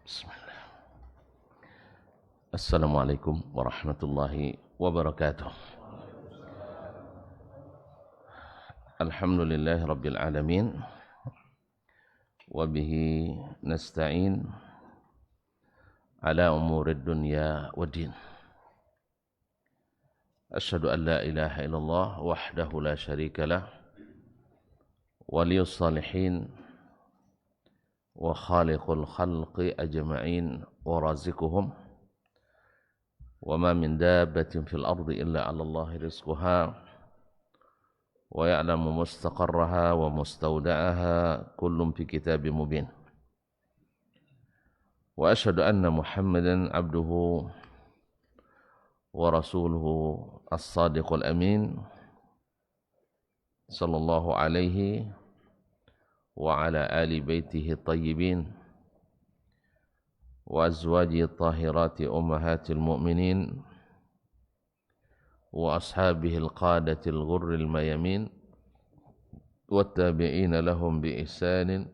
Bismillah. Assalamualaikum warahmatullahi wabarakatuh. Alhamdulillahi rabbil alamin. Wabihi nasta'in ala umurid dunya waddin. Asyhadu an la ilaha illallah wahdahu la syarika lah. Waliyus salihin wa khaliqul khalqi ajma'in wa razikuhum wa ma min dabbatin fil ardi illa 'ala Allahi rizquha wa ya'lamu mustaqarraha wa mustawda'aha kullun fi kitabim mubin. Wa asyhadu anna Muhammadan 'abduhu wa rasuluhu as-sadiqul amin sallallahu alaihi wa ala ali baitihi tayyibin wa azwajihi tahirati ummahatil mu'minin wa ashabihil qadatil ghurril mayamin wattabi'ina lahum bi ihsanin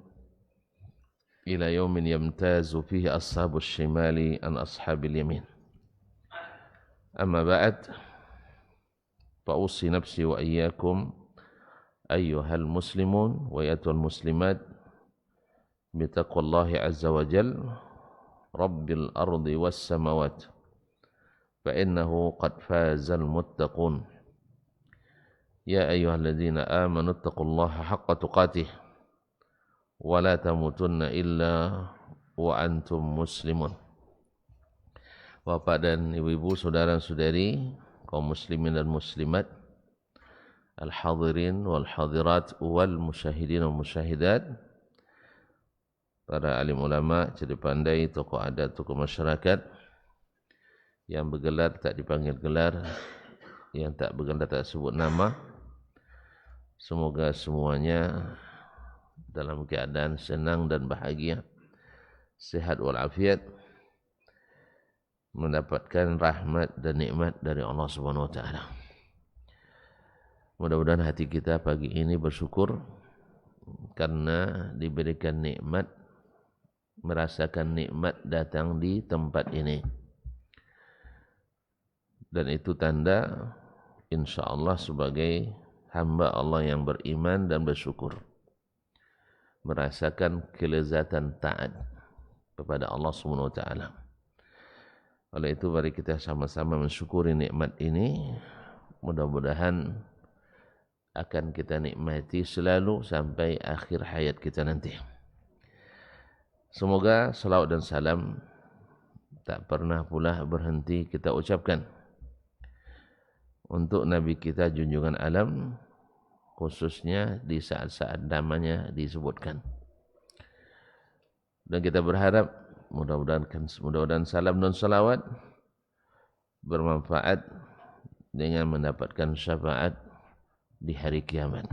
ila yaumin yamtazu fihi ashabus shimali an ashabil yamin. Amma ba'd, fa usi nafsi wa iyyakum ayyuhal muslimun wa ayyatuhal muslimat bitaqwallahi azza wa jal rabbil ardi was samawat fa innahu qad fazal muttaqun. Ya ayyuhalladzina amanu taqullaha haqqa tuqatih wa la tamutunna illa wa antum muslimun. Bapak dan ibu-ibu, saudara-saudari, kaum muslimin dan muslimat, al-hadirin wal hadirat wal musyahidin wal musyahidat, para alim ulama, cerdik pandai, tokoh adat, tokoh masyarakat, yang bergelar tak dipanggil gelar, yang tak bergelar tak sebut nama. Semoga semuanya dalam keadaan senang dan bahagia, sehat walafiat, mendapatkan rahmat dan nikmat dari Allah Subhanahu wa taala. Mudah-mudahan hati kita pagi ini bersyukur karena diberikan nikmat, merasakan nikmat datang di tempat ini. Dan itu tanda insyaallah sebagai hamba Allah yang beriman dan bersyukur, merasakan kelezatan taat kepada Allah Subhanahu wa taala. Oleh itu mari kita sama-sama mensyukuri nikmat ini. Mudah-mudahan akan kita nikmati selalu sampai akhir hayat kita nanti. Semoga salawat dan salam tak pernah pula berhenti kita ucapkan untuk Nabi kita junjungan alam, khususnya di saat-saat namanya disebutkan. Dan kita berharap mudah-mudahan salam dan salawat bermanfaat dengan mendapatkan syafaat di hari kiamat.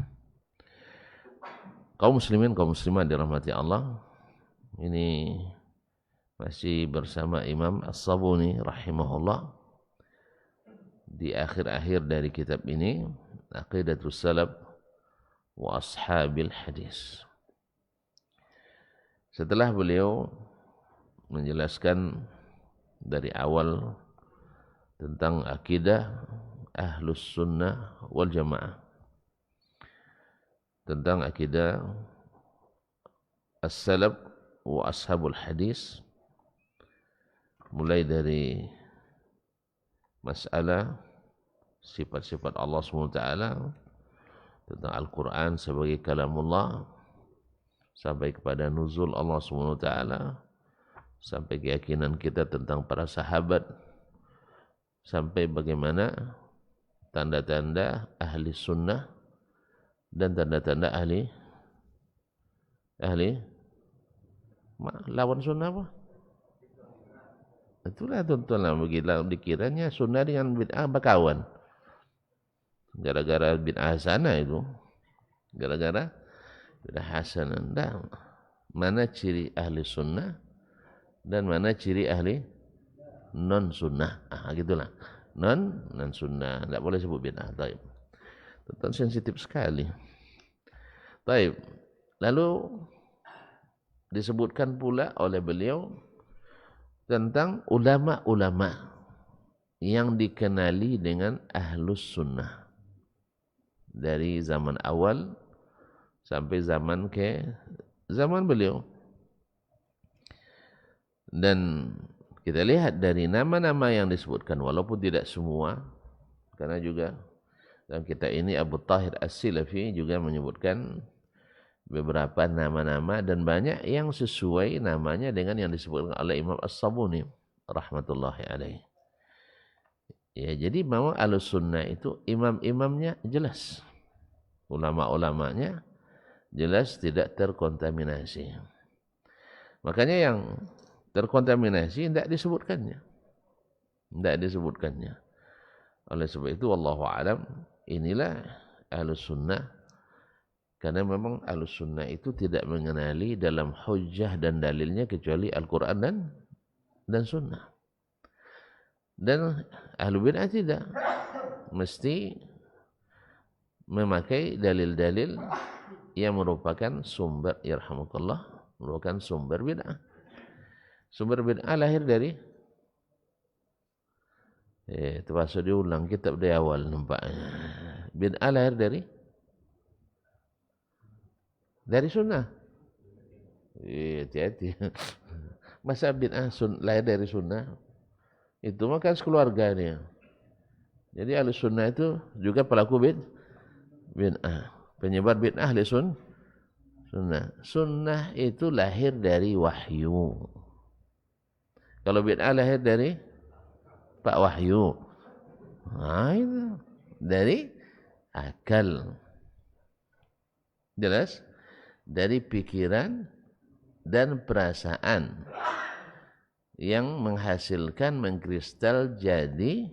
Kaum muslimin, kaum muslimat dirahmati Allah, ini masih bersama Imam As-Sabuni rahimahullah di akhir-akhir dari kitab ini, Aqidatus Salaf wa Ashabil Hadis. Setelah beliau menjelaskan dari awal tentang akidah Ahlus Sunnah wal Jamaah, tentang akidah As-Salaf wa Ashabul Hadis, mulai dari masalah sifat-sifat Allah SWT, tentang Al-Quran sebagai kalamullah, sampai kepada nuzul Allah SWT, sampai keyakinan kita tentang para sahabat, sampai bagaimana tanda-tanda ahli sunnah dan tanda-tanda ahli lawan sunnah apa? Itulah tuan-tuan, begitu dikiranya sunnah dengan bid'ah berkawan. Gara-gara bid'ah hasanah itu, gara-gara bid'ah hasanah. Mana ciri ahli sunnah dan mana ciri ahli non sunnah? Gitulah. Non sunnah, tidak boleh sebut bid'ah. Taib. Tentang sensitif sekali. Taib. Lalu disebutkan pula oleh beliau tentang ulama-ulama yang dikenali dengan ahlus sunnah dari zaman awal sampai zaman beliau. Dan kita lihat dari nama-nama yang disebutkan, walaupun tidak semua, karena juga dalam kitab ini Abu Tahir As-Silafi juga menyebutkan beberapa nama-nama dan banyak yang sesuai namanya dengan yang disebutkan oleh Imam As-Sabuni rahmatullahi alaihi. Ya, jadi memang Ahlus Sunnah itu imam-imamnya jelas, ulama-ulamanya jelas tidak terkontaminasi. Makanya yang terkontaminasi tidak disebutkannya. Oleh sebab itu wallahu alam, inilah Ahlus Sunnah, karena memang Ahlus Sunnah itu tidak mengenali dalam hujjah dan dalilnya kecuali Al-Quran dan Sunnah. Dan Ahlul Bid'ah tidak, mesti memakai dalil-dalil yang merupakan sumber, yarhamukallah, merupakan sumber bid'ah. Sumber bid'ah lahir dari terpaksa diulang kitab dari awal nampaknya. Bid'ah lahir dari sunnah. Hati-hati. Masa bid'ah lahir dari sunnah? Itu mah kan sekeluarga dia. Jadi Ahlus Sunnah itu juga pelaku bid'ah. Penyebar bid'ah ahli sunnah. Sunnah itu lahir dari wahyu. Kalau bid'ah lahir dari Pak Wahyu. Nah, itu dari akal. Jelas? Dari pikiran dan perasaan yang menghasilkan mengkristal jadi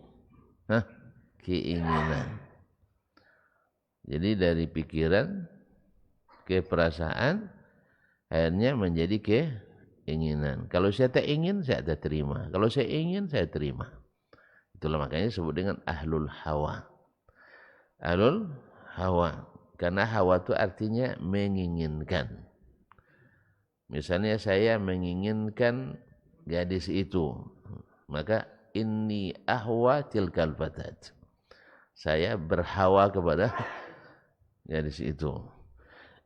keinginan. Jadi dari pikiran ke perasaan akhirnya menjadi keinginan. Kalau saya tak ingin, saya tak terima. Kalau saya ingin, saya terima. Itulah makanya disebut dengan ahlul hawa. Ahlul hawa. Karena hawa itu artinya menginginkan. Misalnya saya menginginkan gadis itu, maka inni ahwa tilkal fatat. Saya berhawa kepada gadis itu.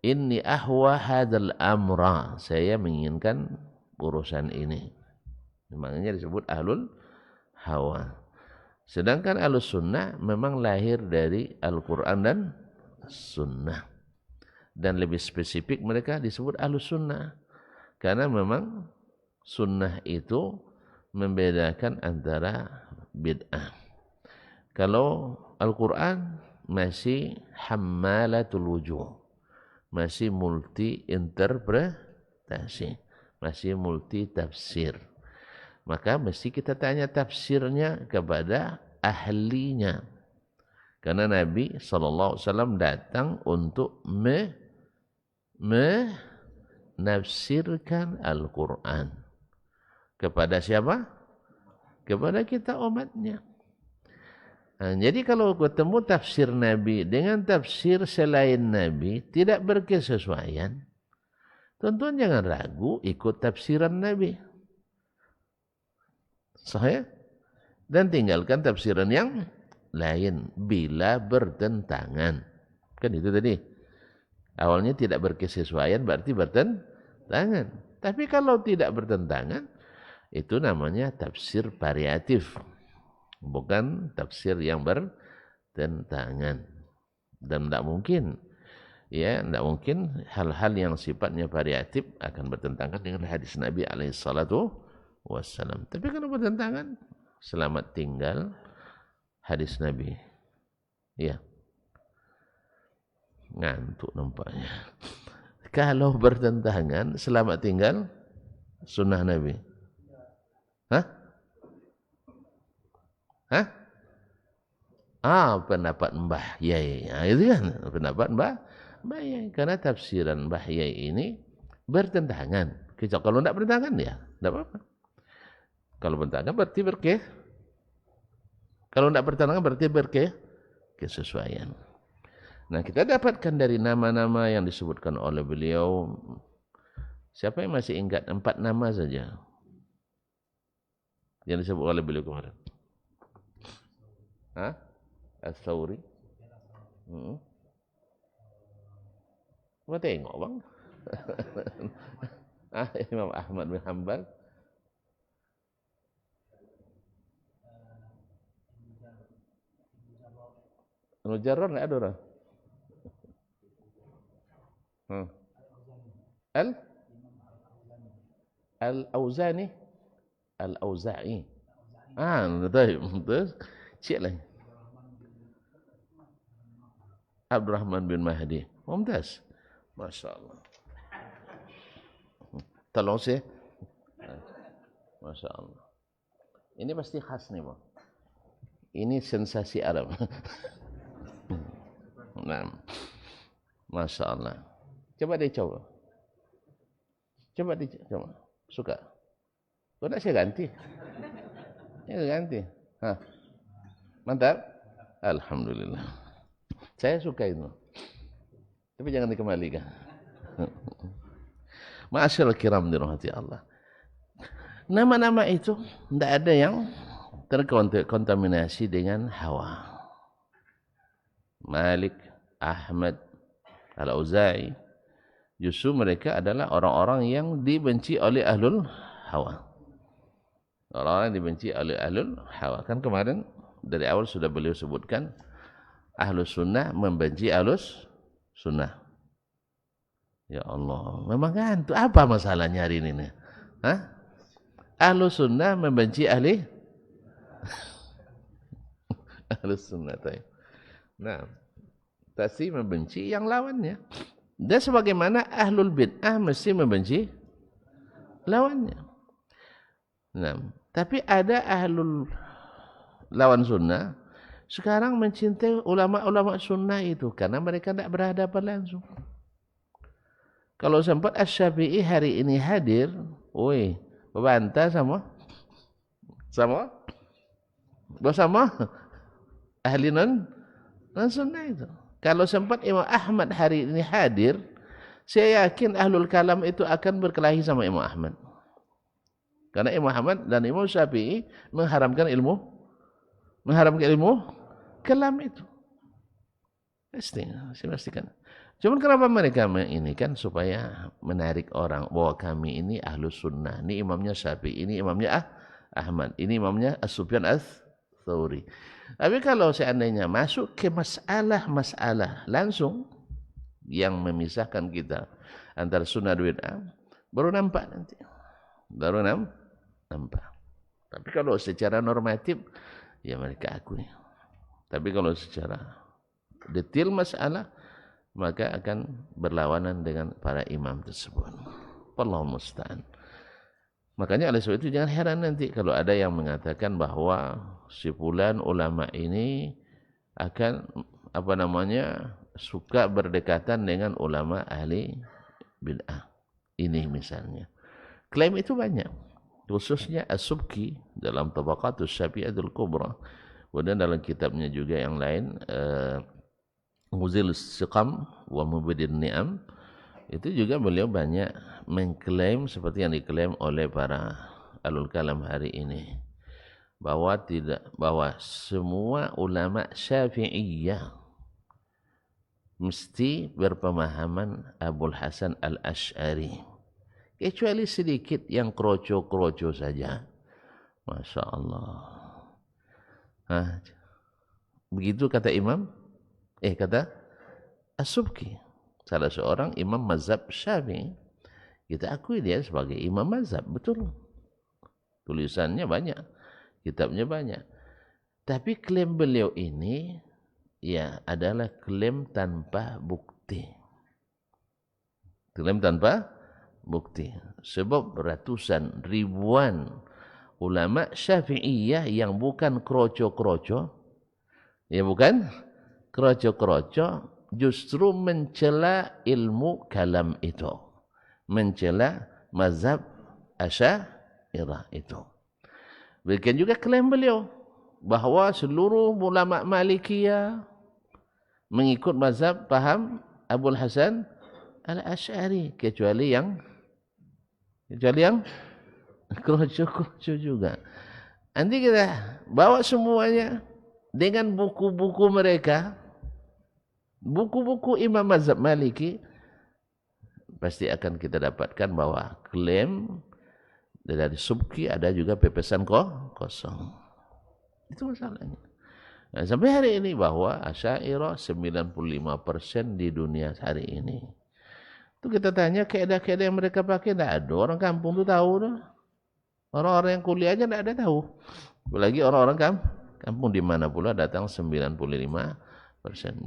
Inni ahwa hadal amra. Saya menginginkan urusan ini. Makanya disebut ahlul hawa. Sedangkan Ahlus Sunnah memang lahir dari Al-Quran dan Sunnah. Dan lebih spesifik mereka disebut Ahlus Sunnah. Karena memang Sunnah itu membedakan antara bid'ah. Kalau Al-Quran masih hammalatul wujuh, masih multi interpretasi, masih multi tafsir. Maka mesti kita tanya tafsirnya kepada ahlinya. Karena Nabi SAW datang untuk menafsirkan Al-Quran. Kepada siapa? Kepada kita umatnya. Nah, jadi kalau ketemu tafsir Nabi dengan tafsir selain Nabi tidak berkesesuaian, tuan-tuan jangan ragu ikut tafsiran Nabi. Sahih? Dan tinggalkan tafsiran yang lain bila bertentangan. Kan itu tadi. Awalnya tidak berkesesuaian berarti bertentangan. Tapi kalau tidak bertentangan, itu namanya tafsir variatif. Bukan tafsir yang bertentangan. Dan tidak mungkin. Ya, tidak mungkin hal-hal yang sifatnya variatif akan bertentangan dengan hadis Nabi SAW. Tapi kalau bertentangan, selamat tinggal hadis Nabi. Ya. Ngantuk nampaknya. Kalau bertentangan, selamat tinggal sunnah Nabi. Hah? Pendapat Mbah Yai. Itu kan pendapat Mbah Yai. Karena tafsiran Mbah Yai ini bertentangan. Kalau tidak bertentangan ya, tidak apa-apa. Kalau bertentangan berarti Kalau tidak bertentangan berarti kesesuaian. Nah, kita dapatkan dari nama-nama yang disebutkan oleh beliau. Siapa yang masih ingat 4 nama saja? yang disebut oleh beliau kemarin? Hah? As-Sawri. Apa tengok bang? Imam Ahmad bin Hanbal. Mujarrad enggak ada orang. Al Al-Auzani. Al-Auza'i. Betul. Cik lagi. Abdurrahman bin Mahdi. Mumtaz. Masya Allah. Tolong saya. Masya Allah. Ini pasti khas nih bang. Ini sensasi Arab. Nah, Masya Allah. Coba dicoba. Coba. Suka? Kau nak saya ganti? Ya ganti. Mantap? Alhamdulillah. Saya suka itu. Tapi jangan dikembalikan. Ma'asyarul kiram dirahmati Allah. Nama-nama itu tidak ada yang terkontaminasi dengan hawa. Malik, Ahmad, Al-Auza'i, justru mereka adalah orang-orang yang dibenci oleh ahlul hawa. Orang-orang yang dibenci oleh ahlul hawa. Kan kemarin dari awal sudah beliau sebutkan, ahlus sunnah membenci ahlus sunnah. Ya Allah, memang kan itu apa masalahnya hari ini? Ahlus sunnah membenci ahli ahlus sunnah. Nah, pasti membenci yang lawannya. Dan sebagaimana ahlul bid'ah mesti membenci lawannya. Nah, tapi ada ahlul lawan sunnah sekarang mencintai ulama-ulama sunnah itu karena mereka tidak berhadapan langsung. Kalau sempat Asy-Syafi'i hari ini hadir, berbantah sama ahli non sunnah itu. Kalau sempat Imam Ahmad hari ini hadir, saya yakin ahlul kalam itu akan berkelahi sama Imam Ahmad. Karena Imam Ahmad dan Imam Syafi'i mengharamkan ilmu kalam itu. Saya pastikan. Cuman kenapa mereka ini kan supaya menarik orang bahwa kami ini ahlus sunnah. Ini imamnya Syafi'i, ini imamnya Ahmad, ini imamnya As-Sufyan Ats-Tsauri. Tapi kalau seandainya masuk ke masalah langsung yang memisahkan kita antara sunnah dan bid'ah, baru nampak nanti. Baru nampak. Tapi kalau secara normatif, ya mereka akui. Tapi kalau secara detail masalah, maka akan berlawanan dengan para imam tersebut. Wallahu musta'an. Makanya oleh sebab itu jangan heran nanti kalau ada yang mengatakan bahwa si fulan ulama ini akan suka berdekatan dengan ulama ahli bid'ah. Ini misalnya. Klaim itu banyak. Khususnya As-Subki dalam Tabaqatus Syafi'atul Kubra. Kemudian dalam kitabnya juga yang lain, Muzil Siqam wa Mubidir Ni'am, itu juga beliau banyak mengklaim seperti yang diklaim oleh para ahlul kalam hari ini, bahwa semua ulama Syafi'iyah mesti berpemahaman Abul Hasan Al-Asy'ari, kecuali sedikit yang kroco-kroco saja. Masya Allah. Begitu kata imam, kata As-Subki, salah seorang imam mazhab Syafi'i. Kita akui dia sebagai imam mazhab, betul. Tulisannya banyak, kitabnya banyak. Tapi klaim beliau ini ya adalah klaim tanpa bukti. Klaim tanpa bukti. Sebab ratusan, ribuan ulama Syafi'iyah yang bukan kroco-kroco, ya bukan kroco-kroco, justru mencela ilmu kalam itu, mencela mazhab Asy'ariyah itu. Demikian juga klaim beliau bahwa seluruh ulama Malikiyah mengikut mazhab paham Abul Hasan Al-Asy'ari, kecuali yang kroco-kroco juga. Nanti kita bawa semuanya dengan buku-buku mereka, buku-buku Imam Mazhab Maliki, pasti akan kita dapatkan bahwa klaim dari Subki ada juga pepesan kosong. Itu masalahnya. Nah, sampai hari ini bahwa Asy'ariyah 95% di dunia hari ini. Itu kita tanya kaidah-kaidah yang mereka pakai, tidak ada orang kampung tuh tahu tuh. Orang-orang yang kuliah aja tidak ada tahu. Apalagi orang-orang kampung di mana pula datang 95%.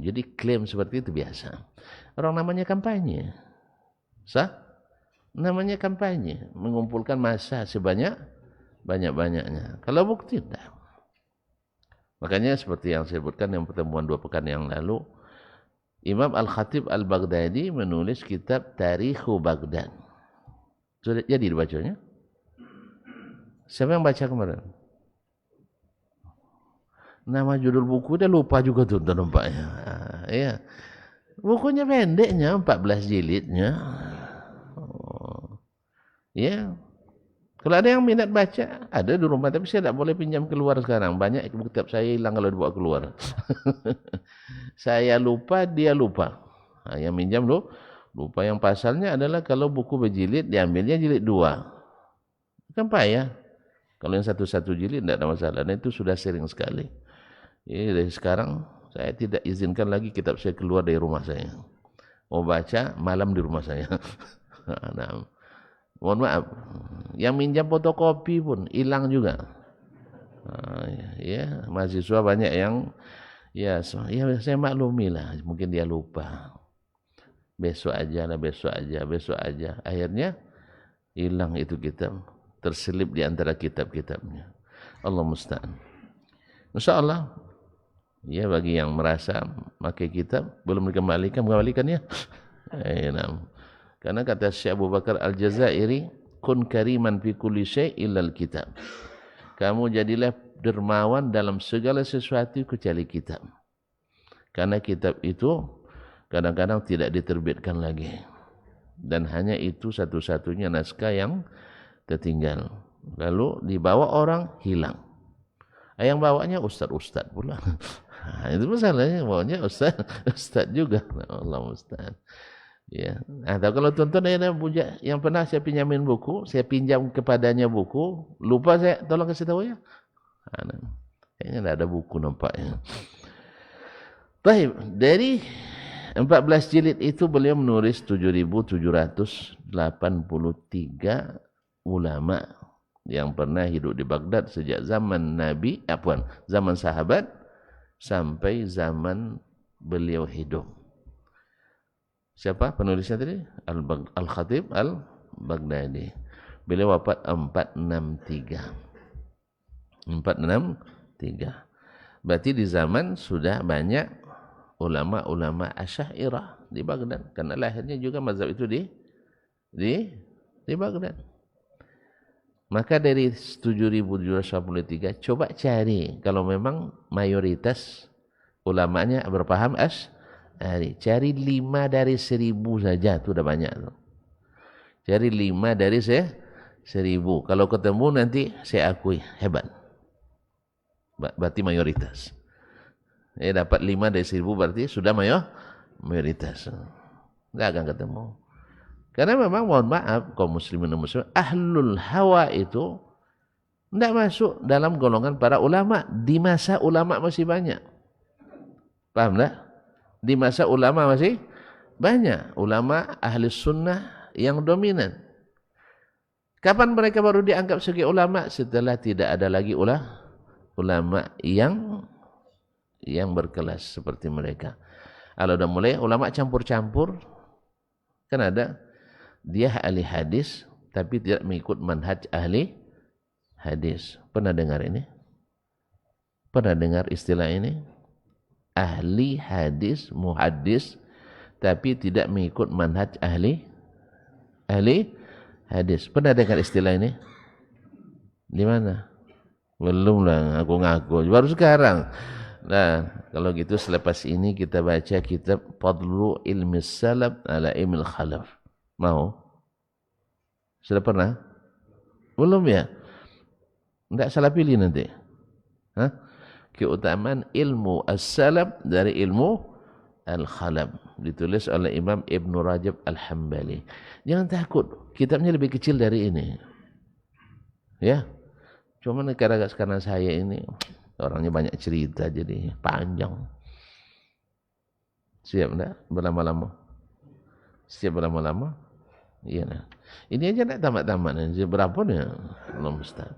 Jadi klaim seperti itu biasa. Orang namanya kampanye. Sah? Namanya kampanye. Mengumpulkan massa sebanyak-banyaknya. Kalau bukti tidak. Makanya seperti yang saya sebutkan yang pertemuan 2 pekan yang lalu, Imam Al-Khatib Al-Baghdadi menulis kitab Tarikhu Baghdad. Sudah jadi dibacanya? Siapa yang baca kemarin? Nama judul buku udah lupa juga tuh nampaknya. Iya. Bukunya pendeknya 14 jilidnya. Ya. Kalau ada yang minat baca, ada di rumah tapi saya tidak boleh pinjam keluar sekarang. Banyak kitab saya hilang kalau dibawa keluar. Saya lupa, dia lupa. Nah, yang minjam lupa. Yang pasalnya adalah kalau buku berjilid diambilnya jilid 2. Kan payah. Kalau yang satu-satu jilid tidak ada masalah. Dan itu sudah sering sekali. Jadi dari sekarang saya tidak izinkan lagi kitab saya keluar dari rumah saya. Mau baca malam di rumah saya. Nah, mohon maaf. Yang minjam fotokopi pun hilang juga. Ya, mahasiswa banyak yang ya saya maklumi lah. Mungkin dia lupa. Besok aja. Akhirnya hilang itu kitab. Terselip di antara kitab-kitabnya. Allah musta'an. InsyaAllah, ya bagi yang merasa pakai kitab, belum mengembalikannya. Karena kata Syekh Abu Bakar Al-Jazairi, kun kariman fi kulli syai' illal kitab. Kamu jadilah dermawan dalam segala sesuatu kecuali kitab. Karena kitab itu kadang-kadang tidak diterbitkan lagi. Dan hanya itu satu-satunya naskah yang tertinggal. Lalu dibawa orang, hilang. Yang bawanya ustaz-ustaz pula. Nah, itu masalahnya, bawanya ustaz juga. Allah musta'an. Ya. Atau kalau tuan-tuan yang pernah saya pinjamin buku, saya pinjam kepadanya buku, lupa saya tolong kasih tahu ya. Kayaknya tidak ada buku nampaknya. Baik, dari 14 jilid itu beliau menulis 7.783 ulama yang pernah hidup di Baghdad sejak zaman zaman sahabat sampai zaman beliau hidup. Siapa penulisnya tadi? Al-Khatib Al-Baghdadi. Beliau wafat 463. Berarti di zaman sudah banyak ulama-ulama Asy'ariyah di Baghdad, karena lahirnya juga mazhab itu di Baghdad. Maka dari 7.783 coba cari kalau memang mayoritas ulamanya berpaham Asy'ari. Cari 5 dari 1.000 saja, itu udah banyak tuh. Cari 5 dari 1.000. Kalau ketemu nanti saya akui hebat. Berarti mayoritas. Dapat 5 dari 1.000 berarti sudah mayoritas. Tidak akan ketemu. Karena memang mohon maaf kaum muslimin dan muslimat, ahlul hawa itu tidak masuk dalam golongan para ulama. Di masa ulama masih banyak. Paham tak? Di masa ulama masih banyak ulama ahli sunnah yang dominan. Kapan mereka baru dianggap sebagai ulama? Setelah tidak ada lagi ulama yang berkelas seperti mereka. Kalau sudah mulai ulama campur-campur, kan ada dia ahli hadis tapi tidak mengikut manhaj ahli hadis. Pernah dengar ini? Pernah dengar istilah ini? Ahli hadis, muhaddis tapi tidak mengikut manhaj ahli hadis. Pernah dengar istilah ini? Di mana? Belum lah, ngaku-ngaku. Baru sekarang. Nah, kalau gitu selepas ini kita baca kitab Fadlu Ilmi Salaf ala Ilmi Khalaf. Mau? Sudah pernah? Belum ya? Tidak salah pilih nanti. Hah? Keutamaan ilmu as-salam dari ilmu al-khalam. Ditulis oleh Imam Ibn Rajab Al-Hambali. Jangan takut, kitabnya lebih kecil dari ini. Ya, cuma karena saya ini orangnya banyak cerita jadi panjang. Siap enggak berlama-lama? Siap berlama-lama? Iya nah. Ini aja enggak tamat-tamat. Berapa nih? Allah musta'an.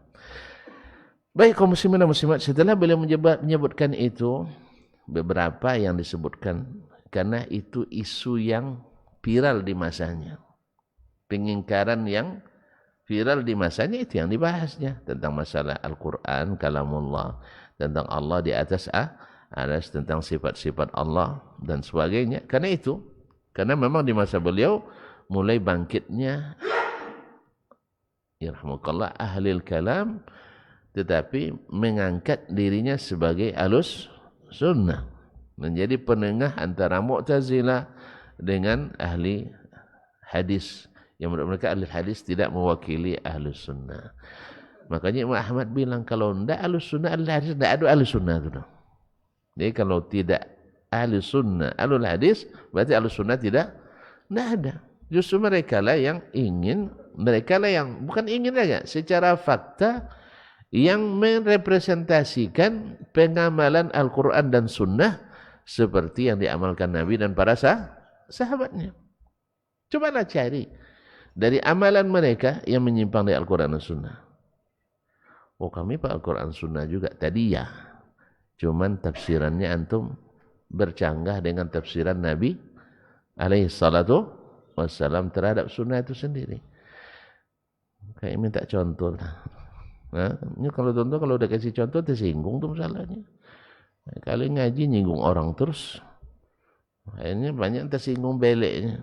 Baik kaum muslimin dan muslimat, setelah beliau menyebutkan itu, beberapa yang disebutkan karena itu isu yang viral di masanya. Pengingkaran yang viral di masanya itu yang dibahasnya tentang masalah Al-Qur'an, kalamullah, tentang Allah di atas tentang sifat-sifat Allah dan sebagainya. Karena memang di masa beliau mulai bangkitnya yarhamukallah ahlil kalam, tetapi mengangkat dirinya sebagai alus sunnah, menjadi penengah antara Mu'tazilah dengan ahli hadis, yang menurut mereka ahli hadis tidak mewakili ahli sunnah. Makanya Imam Ahmad bilang kalau tidak ahli sunnah ahli hadis, tidak ada ahli sunnah itu. Jadi kalau tidak ahli sunnah ahli hadis, berarti ahli sunnah tidak ada. Justru mereka lah yang bukan ingin aja secara fakta yang merepresentasikan pengamalan Al-Quran dan Sunnah seperti yang diamalkan Nabi dan para sahabatnya. Cobalah cari dari amalan mereka yang menyimpang dari Al-Quran dan Sunnah. Oh kami Pak Al-Quran Sunnah juga tadi ya. Cuman tafsirannya antum bercanggah dengan tafsiran Nabi alaihi salatu wassalam terhadap Sunnah itu sendiri. Kayak minta contoh lah. Nah, ini kalau udah kasih contoh tersinggung tuh masalahnya. Nah, kalau ngaji nyinggung orang terus, akhirnya banyak tersinggung beleknya.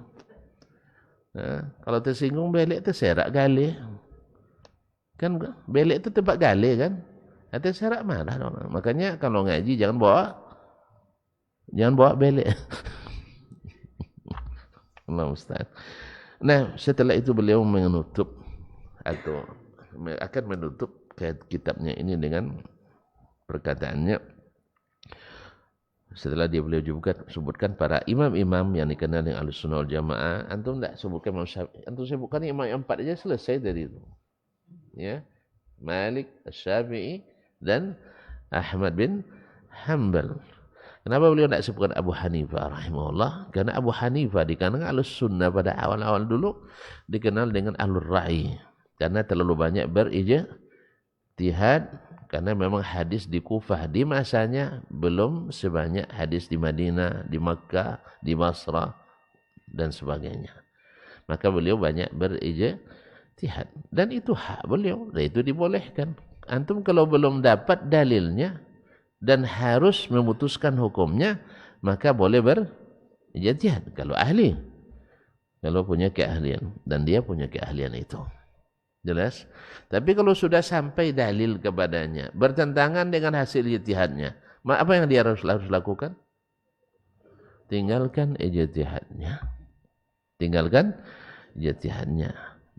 Nah, kalau tersinggung belek terserak gale. Kan belek itu tempat gale kan? Atau serak marah orang. Makanya kalau ngaji jangan bawa belek. Allah Ustaz. Nah, setelah itu beliau menutup atau akan menutup kitabnya ini dengan perkataannya, setelah beliau juga sebutkan para imam-imam yang dikenal dengan Ahlussunnah wal Jamaah. Antum tidak sebutkan Imam Syafi'i, antum sebutkan imam yang 4 aja selesai dari itu. Ya, Malik, Syafi'i dan Ahmad bin Hanbal. Kenapa beliau tidak sebutkan Abu Hanifah rahimahullah? Karena Abu Hanifah di kalangan Ahlussunnah pada awal-awal dulu dikenal dengan Ahlur Ra'i, karena terlalu banyak berijtihad, karena memang hadis di Kufah di masanya belum sebanyak hadis di Madinah, di Makkah, di Basrah dan sebagainya. Maka beliau banyak berijtihad dan itu hak beliau, dan itu dibolehkan. Antum kalau belum dapat dalilnya dan harus memutuskan hukumnya, maka boleh berijtihad kalau ahli, kalau punya keahlian, dan dia punya keahlian itu. Jelas? Tapi kalau sudah sampai dalil kepadanya bertentangan dengan hasil ijtihadnya, apa yang dia harus lakukan? Tinggalkan ijtihadnya.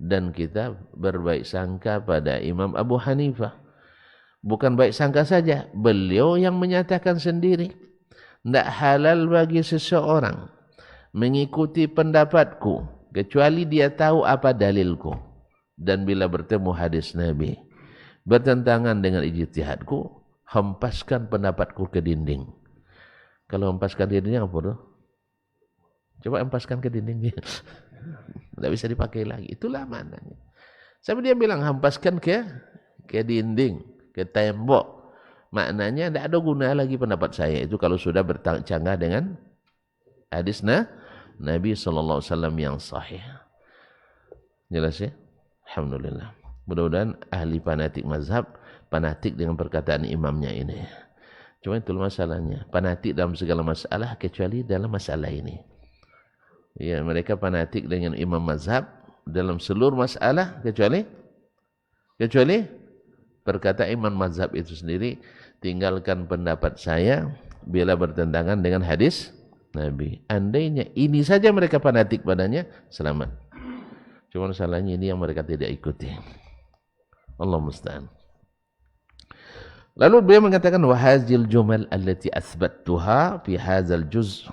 Dan kita berbaik sangka pada Imam Abu Hanifah. Bukan baik sangka saja, beliau yang menyatakan sendiri, tidak halal bagi seseorang mengikuti pendapatku kecuali dia tahu apa dalilku. Dan bila bertemu hadis Nabi bertentangan dengan ijtihadku, hempaskan pendapatku ke dinding. Kalau hempaskan ke dinding apa tuh? Coba hempaskan ke dinding. Tidak bisa dipakai lagi. Itulah maknanya. Sampai dia bilang hempaskan ke dinding, ke tembok. Maknanya tidak ada guna lagi pendapat saya itu kalau sudah bercanggah dengan hadis Nabi SAW yang sahih. Jelas ya? Alhamdulillah. Mudah-mudahan ahli fanatik mazhab fanatik dengan perkataan imamnya ini. Cuma itu masalahnya. Fanatik dalam segala masalah kecuali dalam masalah ini. Ya, mereka fanatik dengan imam mazhab dalam seluruh masalah kecuali perkataan imam mazhab itu sendiri. Tinggalkan pendapat saya bila bertentangan dengan hadis Nabi. Andainya ini saja mereka fanatik padanya, selamat. Cuma masalahnya ini yang mereka tidak ikuti. Allah musta'an. Lalu beliau mengatakan wahazil jumal allati athbattuha fi hadzal juz'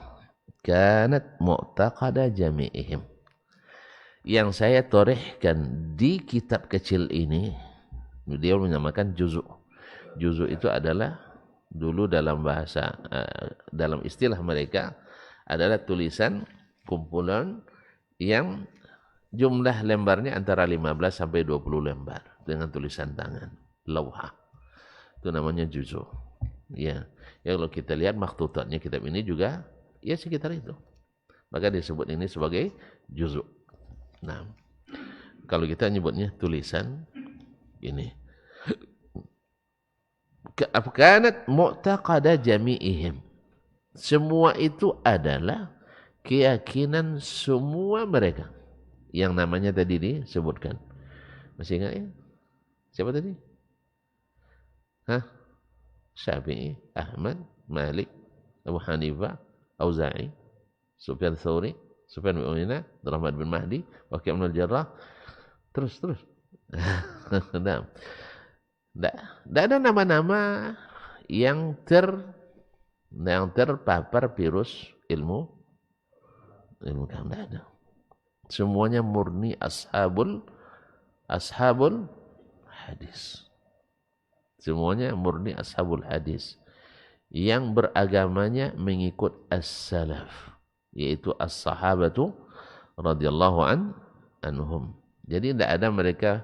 kanat mu'taqada jami'ihim. Yang saya torehkan di kitab kecil ini, dia menamakan juzuk. Juzuk itu adalah dulu dalam bahasa, dalam istilah mereka adalah tulisan kumpulan yang jumlah lembarnya antara 15 sampai 20 lembar dengan tulisan tangan, lauha. Itu namanya juzuk. Ya, kalau kita lihat makhtutatnya kitab ini juga ya sekitar itu. Maka disebut ini sebagai juzuk. Nah, kalau kita nyebutnya tulisan ini. Kanat mu'taqada jami'ihim. Semua itu adalah keyakinan semua mereka. Yang namanya tadi disebutkan. Masih ingat ya? Siapa tadi? Hah? Syafi'i, Ahmad, Malik, Abu Hanifah, Auza'i, Sufyan Thawri, Sufyan bin Uyainah, Rahmat bin Mahdi, Waqi' bin Al-Jarrah. Terus. Nah. Tidak ada nama-nama yang terpapar virus ilmu kalam, tidak ada. Semuanya murni ashabul hadis. Semuanya murni ashabul hadis yang beragamanya mengikut as-salaf, yaitu as-sahabatu radhiyallahu anhum. Jadi tidak ada mereka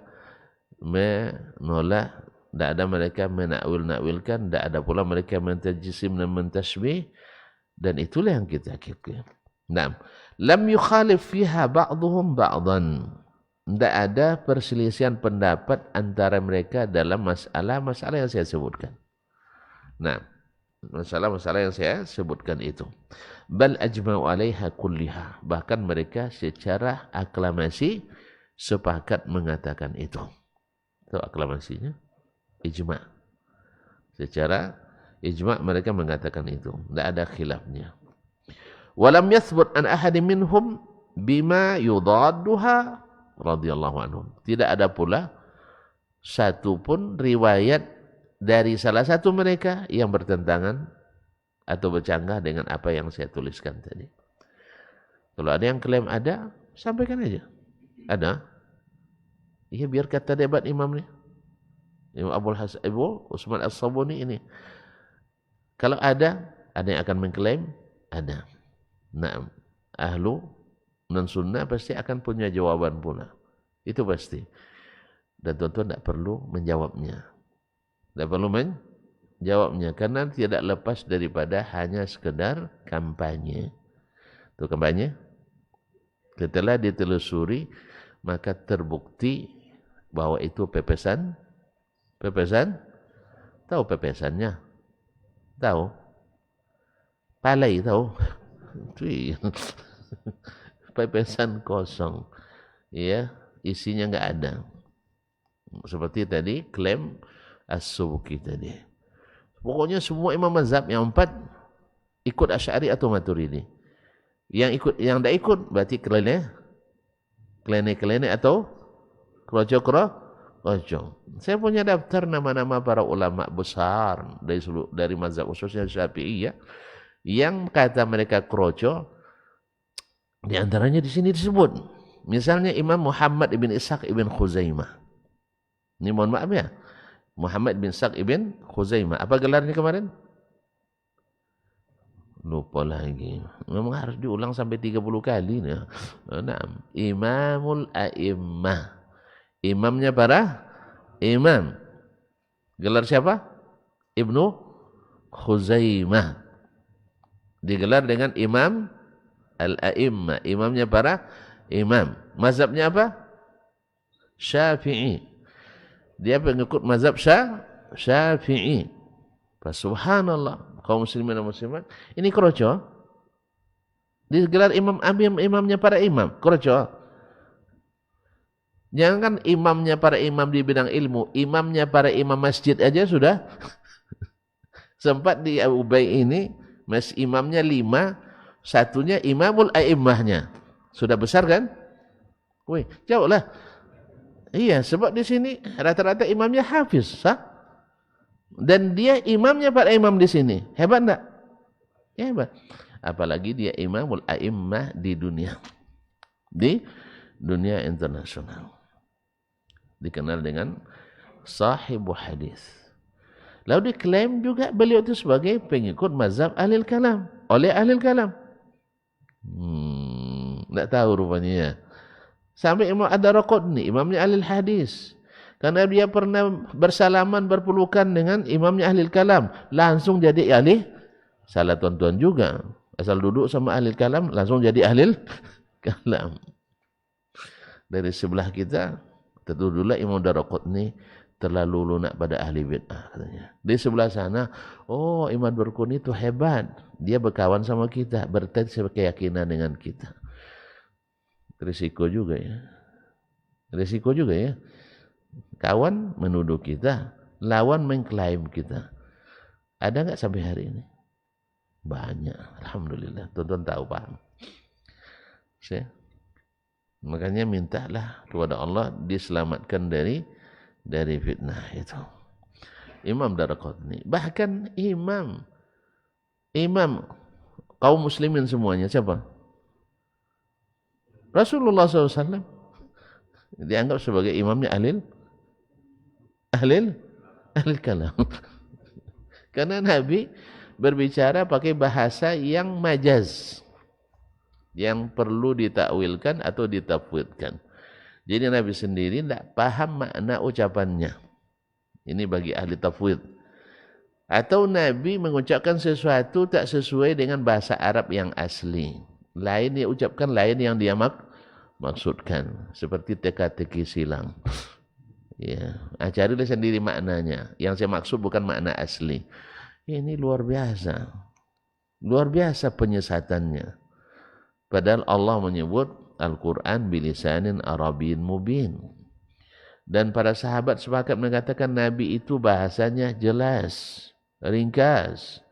menolak, tidak ada mereka menakwil-nakwilkan, tidak ada pula mereka mentajsim dan mentashbih, dan itulah yang kita akidkan. Naam, lam yukhalif fiha ba'dhum ba'dhan. Tidak ada perselisihan pendapat antara mereka dalam masalah-masalah yang saya sebutkan. Nah, masalah-masalah yang saya sebutkan itu. Bal ajma'u 'alaiha kulliha. Bahkan mereka secara aklamasi sepakat mengatakan itu. Itu aklamasinya ijma'. Secara ijma' mereka mengatakan itu. Tidak ada khilafnya. Walam yathbut an ahadin minhum bima yudadduha radhiyallahu anhum. Tidak ada pula satu pun riwayat dari salah satu mereka yang bertentangan atau bercanggah dengan apa yang saya tuliskan tadi. Kalau ada yang klaim ada, sampaikan aja. Ada? Iya, biar kata debat imam nih. Imam Abu Usman As-Sabuni ini. Kalau ada yang akan mengklaim, ada. Nah, ahlu dan sunnah pasti akan punya jawaban pula. Itu pasti. Dan tuan-tuan tidak perlu menjawabnya. Tidak perlu menjawabnya. Karena tidak lepas daripada hanya sekedar kampanye. Itu kampanye. Setelah ditelusuri, maka terbukti bahwa itu pepesan. Tahu pepesannya? Tahu? Palai tahu? Pepesan kosong. Ya, isinya enggak ada. Seperti tadi klaim As-Subki tadi. Pokoknya semua imam mazhab yang 4 ikut Asy'ari atau Maturidi. Yang tidak ikut berarti klene atau kroco. Saya punya daftar nama-nama para ulama besar dari mazhab khususnya Syafi'iyah yang kata mereka kroco. Di antaranya di sini disebut. Misalnya Imam Muhammad ibn Ishaq ibn Khuzaimah. Ini mohon maaf ya. Muhammad bin Ishaq ibn Khuzaimah. Apa gelarnya kemarin? Lupa lagi. Memang harus diulang sampai 30 kali. Nah, Imamul A'immah. Imamnya para imam. Gelar siapa? Ibnu Khuzaimah. Digelar dengan Imam Al-A'immah. Imamnya para imam. Mazhabnya apa? Syafi'i. Dia pengikut mazhab Syafi'i. Subhanallah. Kaum muslimin dan muslimat. Ini kroco. Digelar imamnya para imam. Kroco. Jangan imamnya para imam di bidang ilmu. Imamnya para imam masjid aja sudah. Sempat di Abu Ubay ini. Imamnya 5. Satunya imamul a'immahnya. Sudah besar kan? Wih, jauh lah. Iya, sebab di sini rata-rata imamnya hafiz. Dan dia imamnya para imam di sini. Hebat enggak? Hebat. Apalagi dia imamul a'immah di dunia. Di dunia internasional. Dikenal dengan sahibu hadis. Lalu diklaim juga beliau itu sebagai pengikut mazhab ahlil kalam. Oleh ahlil kalam. Tak tahu rupanya ya. Sampai Imam Ad-Darqutni, imamnya ahlil hadis. Karena dia pernah bersalaman, berpelukan dengan imamnya ahlil kalam. Langsung jadi ahli. Salah tuan-tuan juga. Asal duduk sama ahlil kalam, langsung jadi ahlil kalam. Dari sebelah kita, tentu dulu Imam Ad-Darqutni terlalu lunak pada ahli bid'ah katanya. Di sebelah sana, oh Imam Ad-Darqutni itu hebat. Dia berkawan sama kita, berkeyakinan dengan kita. Risiko juga ya. Risiko juga ya. Kawan menuduh kita, lawan mengklaim kita. Ada enggak sampai hari ini? Banyak, alhamdulillah. Tuan-tuan tahu, paham. Makanya mintalah kepada Allah diselamatkan dari fitnah itu. Imam Darqutni, bahkan imam kaum muslimin semuanya siapa? Rasulullah SAW dianggap sebagai imamnya ahlil kalam. Karena Nabi berbicara pakai bahasa yang majaz, yang perlu ditakwilkan atau ditafwidkan. Jadi Nabi sendiri tidak paham makna ucapannya. Ini bagi ahli tafwid. Atau Nabi mengucapkan sesuatu tak sesuai dengan bahasa Arab yang asli. Lain dia ucapkan, lain yang dia maksudkan. Seperti teka-teki silang. Ya, carilah sendiri maknanya. Yang saya maksud bukan makna asli. Ini luar biasa. Luar biasa penyesatannya. Padahal Allah menyebut Al-Quran bilisanin Arabiyyin mubin. Dan para sahabat sepakat mengatakan Nabi itu bahasanya jelas, ringkas.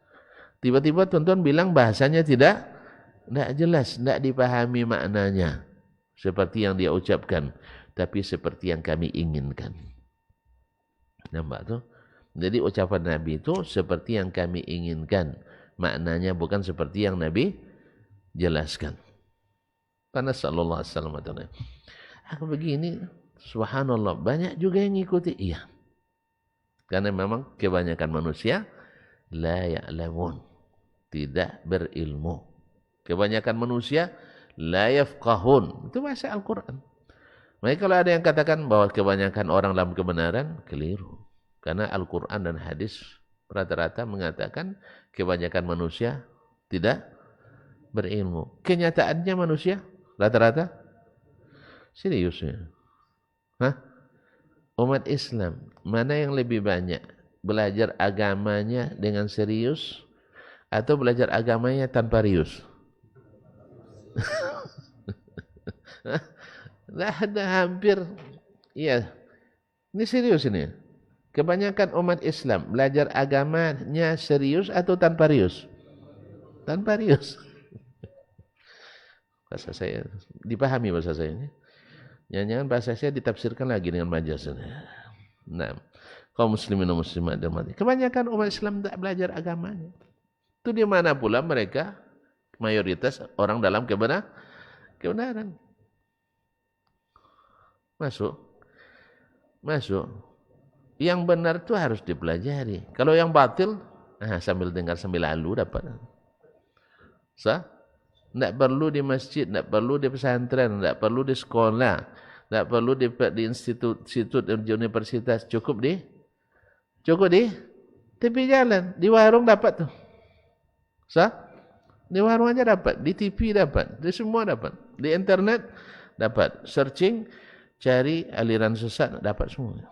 Tiba-tiba tuan-tuan bilang bahasanya tidak jelas, tidak dipahami maknanya. Seperti yang dia ucapkan, tapi seperti yang kami inginkan. Nampak tu? Jadi ucapan Nabi itu seperti yang kami inginkan. Maknanya bukan seperti yang Nabi jelaskan. Karena sallallahu alaihi wasallam aku begini, subhanallah, banyak juga yang ngikuti. Iya. Karena memang kebanyakan manusia la ya'lamun, tidak berilmu. Kebanyakan manusia la yafqahun. Itu bahasa Al-Quran. Maka kalau ada yang katakan bahwa kebanyakan orang dalam kebenaran, keliru. Karena Al-Quran dan hadis rata-rata mengatakan kebanyakan manusia tidak berilmu. Kenyataannya manusia rata-rata seriusnya. Umat Islam mana yang lebih banyak belajar agamanya dengan serius atau belajar agamanya tanpa rius? Ada hampir, iya, ini serius ini. Kebanyakan umat Islam belajar agamanya serius atau tanpa rius? Tanpa rius. Bahasa saya dipahami bahasa saya ini. Jangan-jangan bahasa saya ditafsirkan lagi dengan majaz. Nah, kaum muslimin dan muslimat dan mati. Kebanyakan umat Islam tak belajar agamanya. Itu di mana pula mereka mayoritas orang dalam kebenaran. Masuk. Yang benar itu harus dipelajari. Kalau yang batil, sambil dengar sambil lalu dapat. Tidak perlu di masjid, tidak perlu di pesantren, tidak perlu di sekolah, tidak perlu di institut di universitas. Cukup di tepi jalan, di warung dapat tuh. Di warung aja dapat, di TV dapat, di semua dapat, di internet dapat. Searching, cari aliran sesat, dapat semua.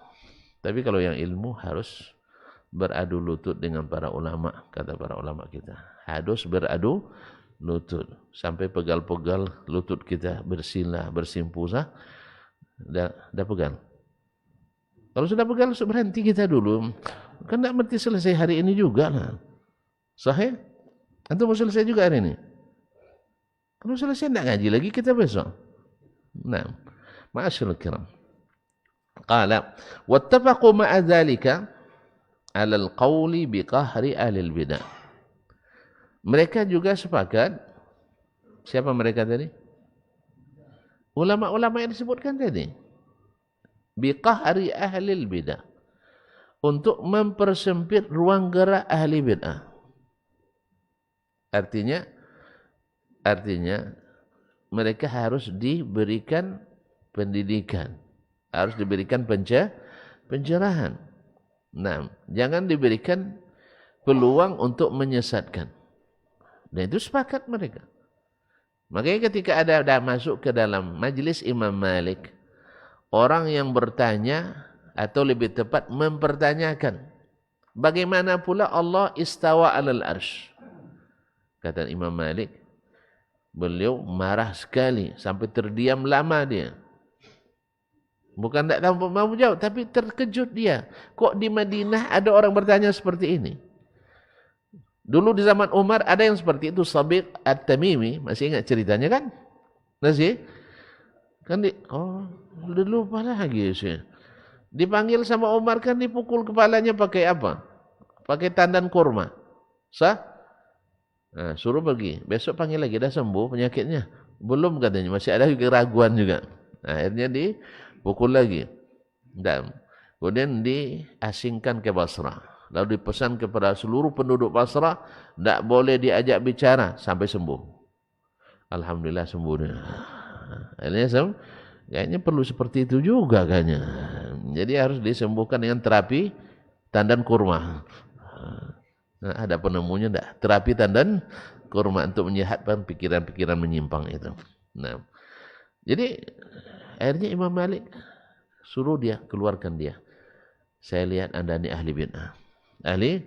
Tapi kalau yang ilmu harus beradu lutut dengan para ulama, kata para ulama kita. Harus beradu lutut sampai pegal-pegal lutut kita bersilah, bersimpu dah pegal. Kalau sudah pegal, berhenti kita dulu. Kan tak mesti selesai hari ini juga lah. Sahih? Antum mau selesai juga hari ini? Kalau selesai tak ngaji lagi kita besok. Nah, ma'asyiral kiram. Qala wattafaqu ma'a dzalika, alal qawli biqahri ahlil bid'ah. Mereka juga sepakat, siapa mereka tadi? Ulama-ulama yang disebutkan tadi. Biqahri ahlil bid'ah. Untuk mempersempit ruang gerak ahli bid'ah. Artinya mereka harus diberikan pendidikan, harus diberikan pencerahan. Nah, jangan diberikan peluang untuk menyesatkan. Dan itu sepakat mereka. Makanya ketika ada masuk ke dalam majlis Imam Malik, orang yang bertanya atau lebih tepat mempertanyakan, bagaimana pula Allah istawa alal arsh? Kata Imam Malik, beliau marah sekali sampai terdiam lama dia. Bukan tak tahu mau jawab, tapi terkejut dia. Kok di Madinah ada orang bertanya seperti ini? Dulu di zaman Umar ada yang seperti itu, Sabiq At-Tamimi, masih ingat ceritanya kan? Masih? Kan udah lupa lagi sih. Dipanggil sama Umar kan dipukul kepalanya pakai apa? Pakai tandan kurma. Sah? Nah, suruh pergi. Besok panggil lagi, dah sembuh penyakitnya. Belum katanya, masih ada keraguan juga. Nah, akhirnya dipukul lagi. Dan kemudian diasingkan ke Basrah. Lalu dipesan kepada seluruh penduduk Basrah, tidak boleh diajak bicara sampai sembuh. Alhamdulillah sembuh dia. Akhirnya kayaknya perlu seperti itu juga kayaknya. Jadi harus disembuhkan dengan terapi tandan kurma. Nah, ada penemunya enggak? Terapi tandan kurma untuk menyehatkan pikiran-pikiran menyimpang itu. Nah, jadi akhirnya Imam Malik suruh dia, keluarkan dia. Saya lihat Anda ni ahli bid'ah. Ahli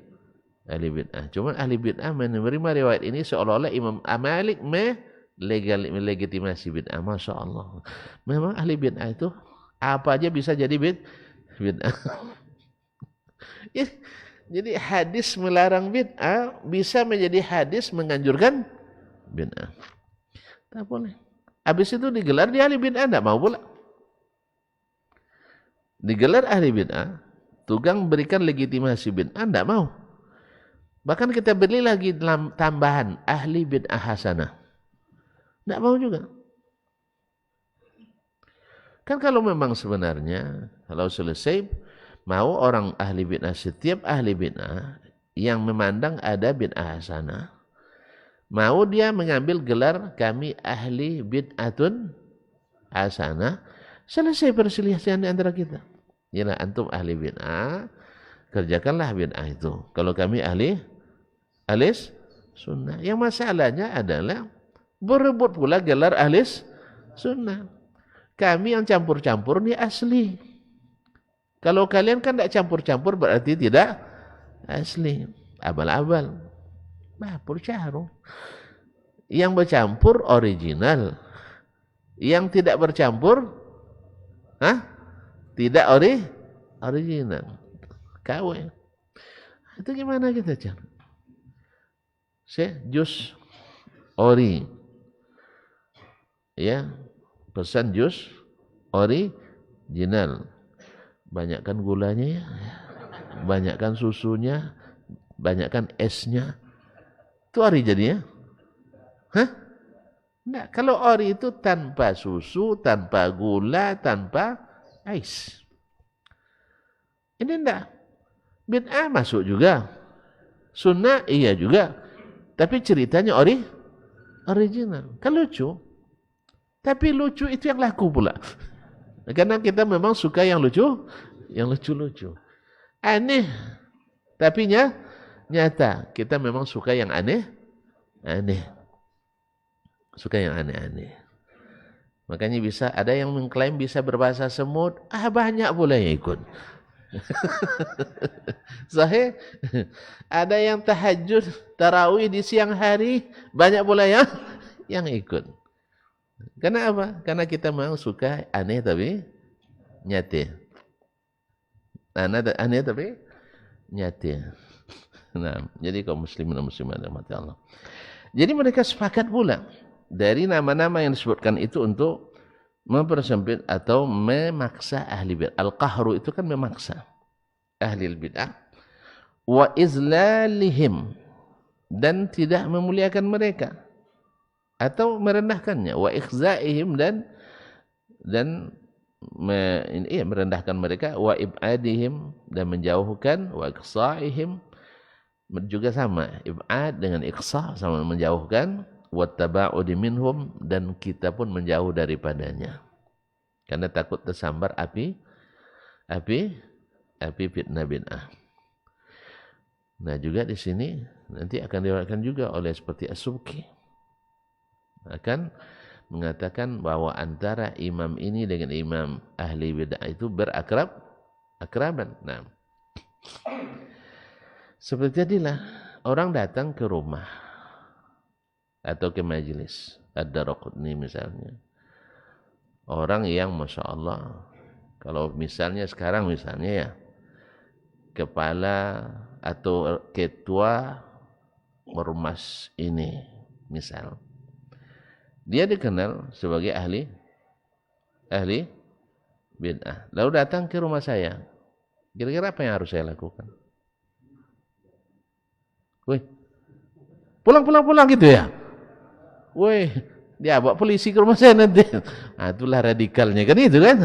bid'ah. Cuma ahli bid'ah menerima riwayat ini seolah-olah Imam Malik melegitimasi bid'ah. Masya Allah. Memang ahli bid'ah itu apa aja bisa jadi bid'ah. Jadi hadis melarang bid'ah bisa menjadi hadis menganjurkan bid'ah. Tak boleh. Habis itu digelar di ahli bid'ah, tidak mau pula. Digelar ahli bid'ah, tukang berikan legitimasi bid'ah, tidak mau. Bahkan kita beri lagi dalam tambahan ahli bid'ah hasanah. Tidak mau juga. Kan kalau memang sebenarnya, kalau selesai, mau orang ahli bid'ah, setiap ahli bid'ah yang memandang ada bid'ah hasanah, mau dia mengambil gelar kami ahli bid'atun hasanah, selesai perselisihan di antara kita. Yalah antum ahli bid'ah, kerjakanlah bid'ah itu. Kalau kami ahli sunnah. Yang masalahnya adalah berebut pula gelar ahli sunnah. Kami yang campur-campur ni asli. Kalau kalian kan tidak campur-campur berarti tidak asli. Abal-abal. Bercampur. Yang bercampur original. Yang tidak bercampur tidak original. KW. Itu gimana kita cara? Jus ori. Ya, pesan jus original. Banyakkan gulanya ya. Banyakkan susunya, banyakkan esnya. Itu ori jadinya. Enggak, kalau ori itu tanpa susu, tanpa gula, tanpa ais. Ini enggak. Bid'ah masuk juga. Sunnah iya juga. Tapi ceritanya original. Kan lucu. Tapi lucu itu yang laku pula. Karena kita memang suka yang lucu-lucu. Aneh. Tapi nyata. Kita memang suka yang aneh. Suka yang aneh-aneh. Makanya bisa, ada yang mengklaim bisa berbahasa semut. Banyak pula yang ikut. Sahih. Ada yang tahajud, tarawih di siang hari. Banyak pula yang ikut. Karena apa? Karena kita memang suka aneh tapi nyata. Aneh tapi nyata. Nah, jadi kaum muslimin dan muslimat rahmati Allah. Jadi mereka sepakat pula dari nama-nama yang disebutkan itu untuk mempersempit atau memaksa ahli bid'ah. Al-qahru itu kan memaksa ahli bid'ah wa izlalihim, dan tidak memuliakan mereka atau merendahkannya, wa ikhzaihim, dan merendahkan mereka, wa ibadihim, dan menjauhkan, wa iqsaihim, juga sama, ibad dengan iqsa sama menjauhkan, wa taba'udi minhum, dan kita pun menjauh daripadanya karena takut tersambar api fitnah bid'ah. Nah, juga di sini nanti akan diriwayatkan juga oleh seperti As-Subki, akan mengatakan bahwa antara imam ini dengan imam ahli bid'ah itu berakraban. Nah, seperti tadilah orang datang ke rumah atau ke majelis Ad-Daraqutni misalnya, orang yang Masya Allah, kalau misalnya sekarang misalnya ya, kepala atau ketua ormas ini misal, dia dikenal sebagai ahli bid'ah, lalu datang ke rumah saya, kira-kira apa yang harus saya lakukan? Woi, pulang gitu ya? Woi, dia bawa polisi ke rumah saya nanti. Nah, itulah radikalnya kan itu kan?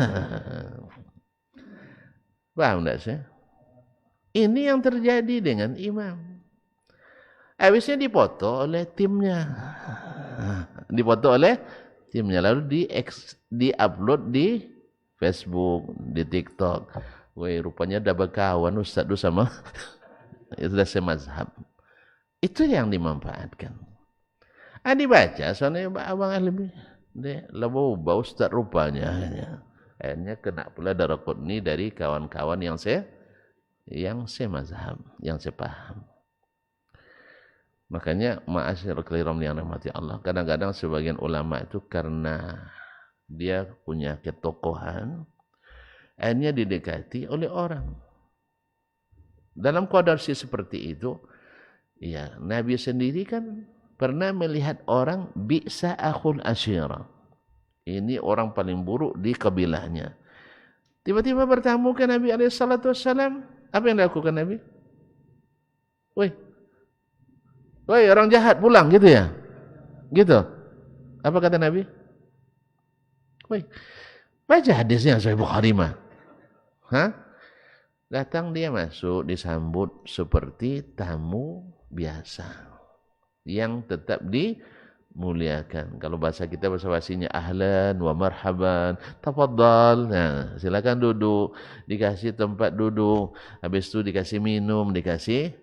Paham enggak sih? Ini yang terjadi dengan imam. Habisnya dipoto oleh timnya. Lalu di-upload di Facebook, di TikTok. Woi, rupanya dah berkawan Ustaz itu sama itu dah semazhab. Itu yang dimanfaatkan. Dibaca soalnya abang ahli lebih bau Ustaz rupanya. Akhirnya kena pula Daraqutni dari kawan-kawan yang semazhab, yang sepaham. Makanya ma'asyiral kiram yang rahmati Allah, kadang-kadang sebagian ulama itu karena dia punya ketokohan, akhirnya didekati oleh orang. Dalam kondisi seperti itu, ya Nabi sendiri kan pernah melihat orang bi'sa akhul asyirah. Ini orang paling buruk di kabilahnya. Tiba-tiba bertamu ke Nabi SAW. Apa yang dilakukan Nabi? Woi, orang jahat pulang gitu ya? Gitu. Apa kata Nabi? Woi, baca hadisnya Sahih Bukhari mah. Datang dia masuk, disambut seperti tamu biasa yang tetap dimuliakan. Kalau bahasa kita, bahasa basinya ahlan wa marhaban, tafadhal. Nah, silakan duduk, dikasih tempat duduk, habis itu dikasih minum, dikasih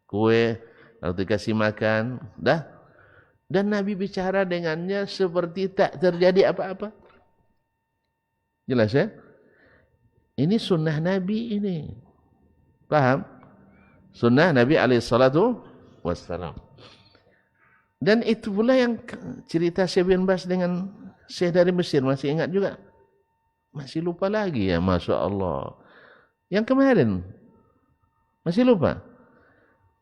kue, lalu dikasih makan, dah. Dan Nabi bicara dengannya seperti tak terjadi apa-apa. Jelas ya? Ini sunnah Nabi ini. Paham? Sunnah Nabi alaihissalatu wassalam. Dan itu pula yang cerita Syekh bin Baz dengan Syekh dari Mesir. Masih ingat juga? Masih lupa lagi ya, Masya Allah. Yang kemarin, masih lupa?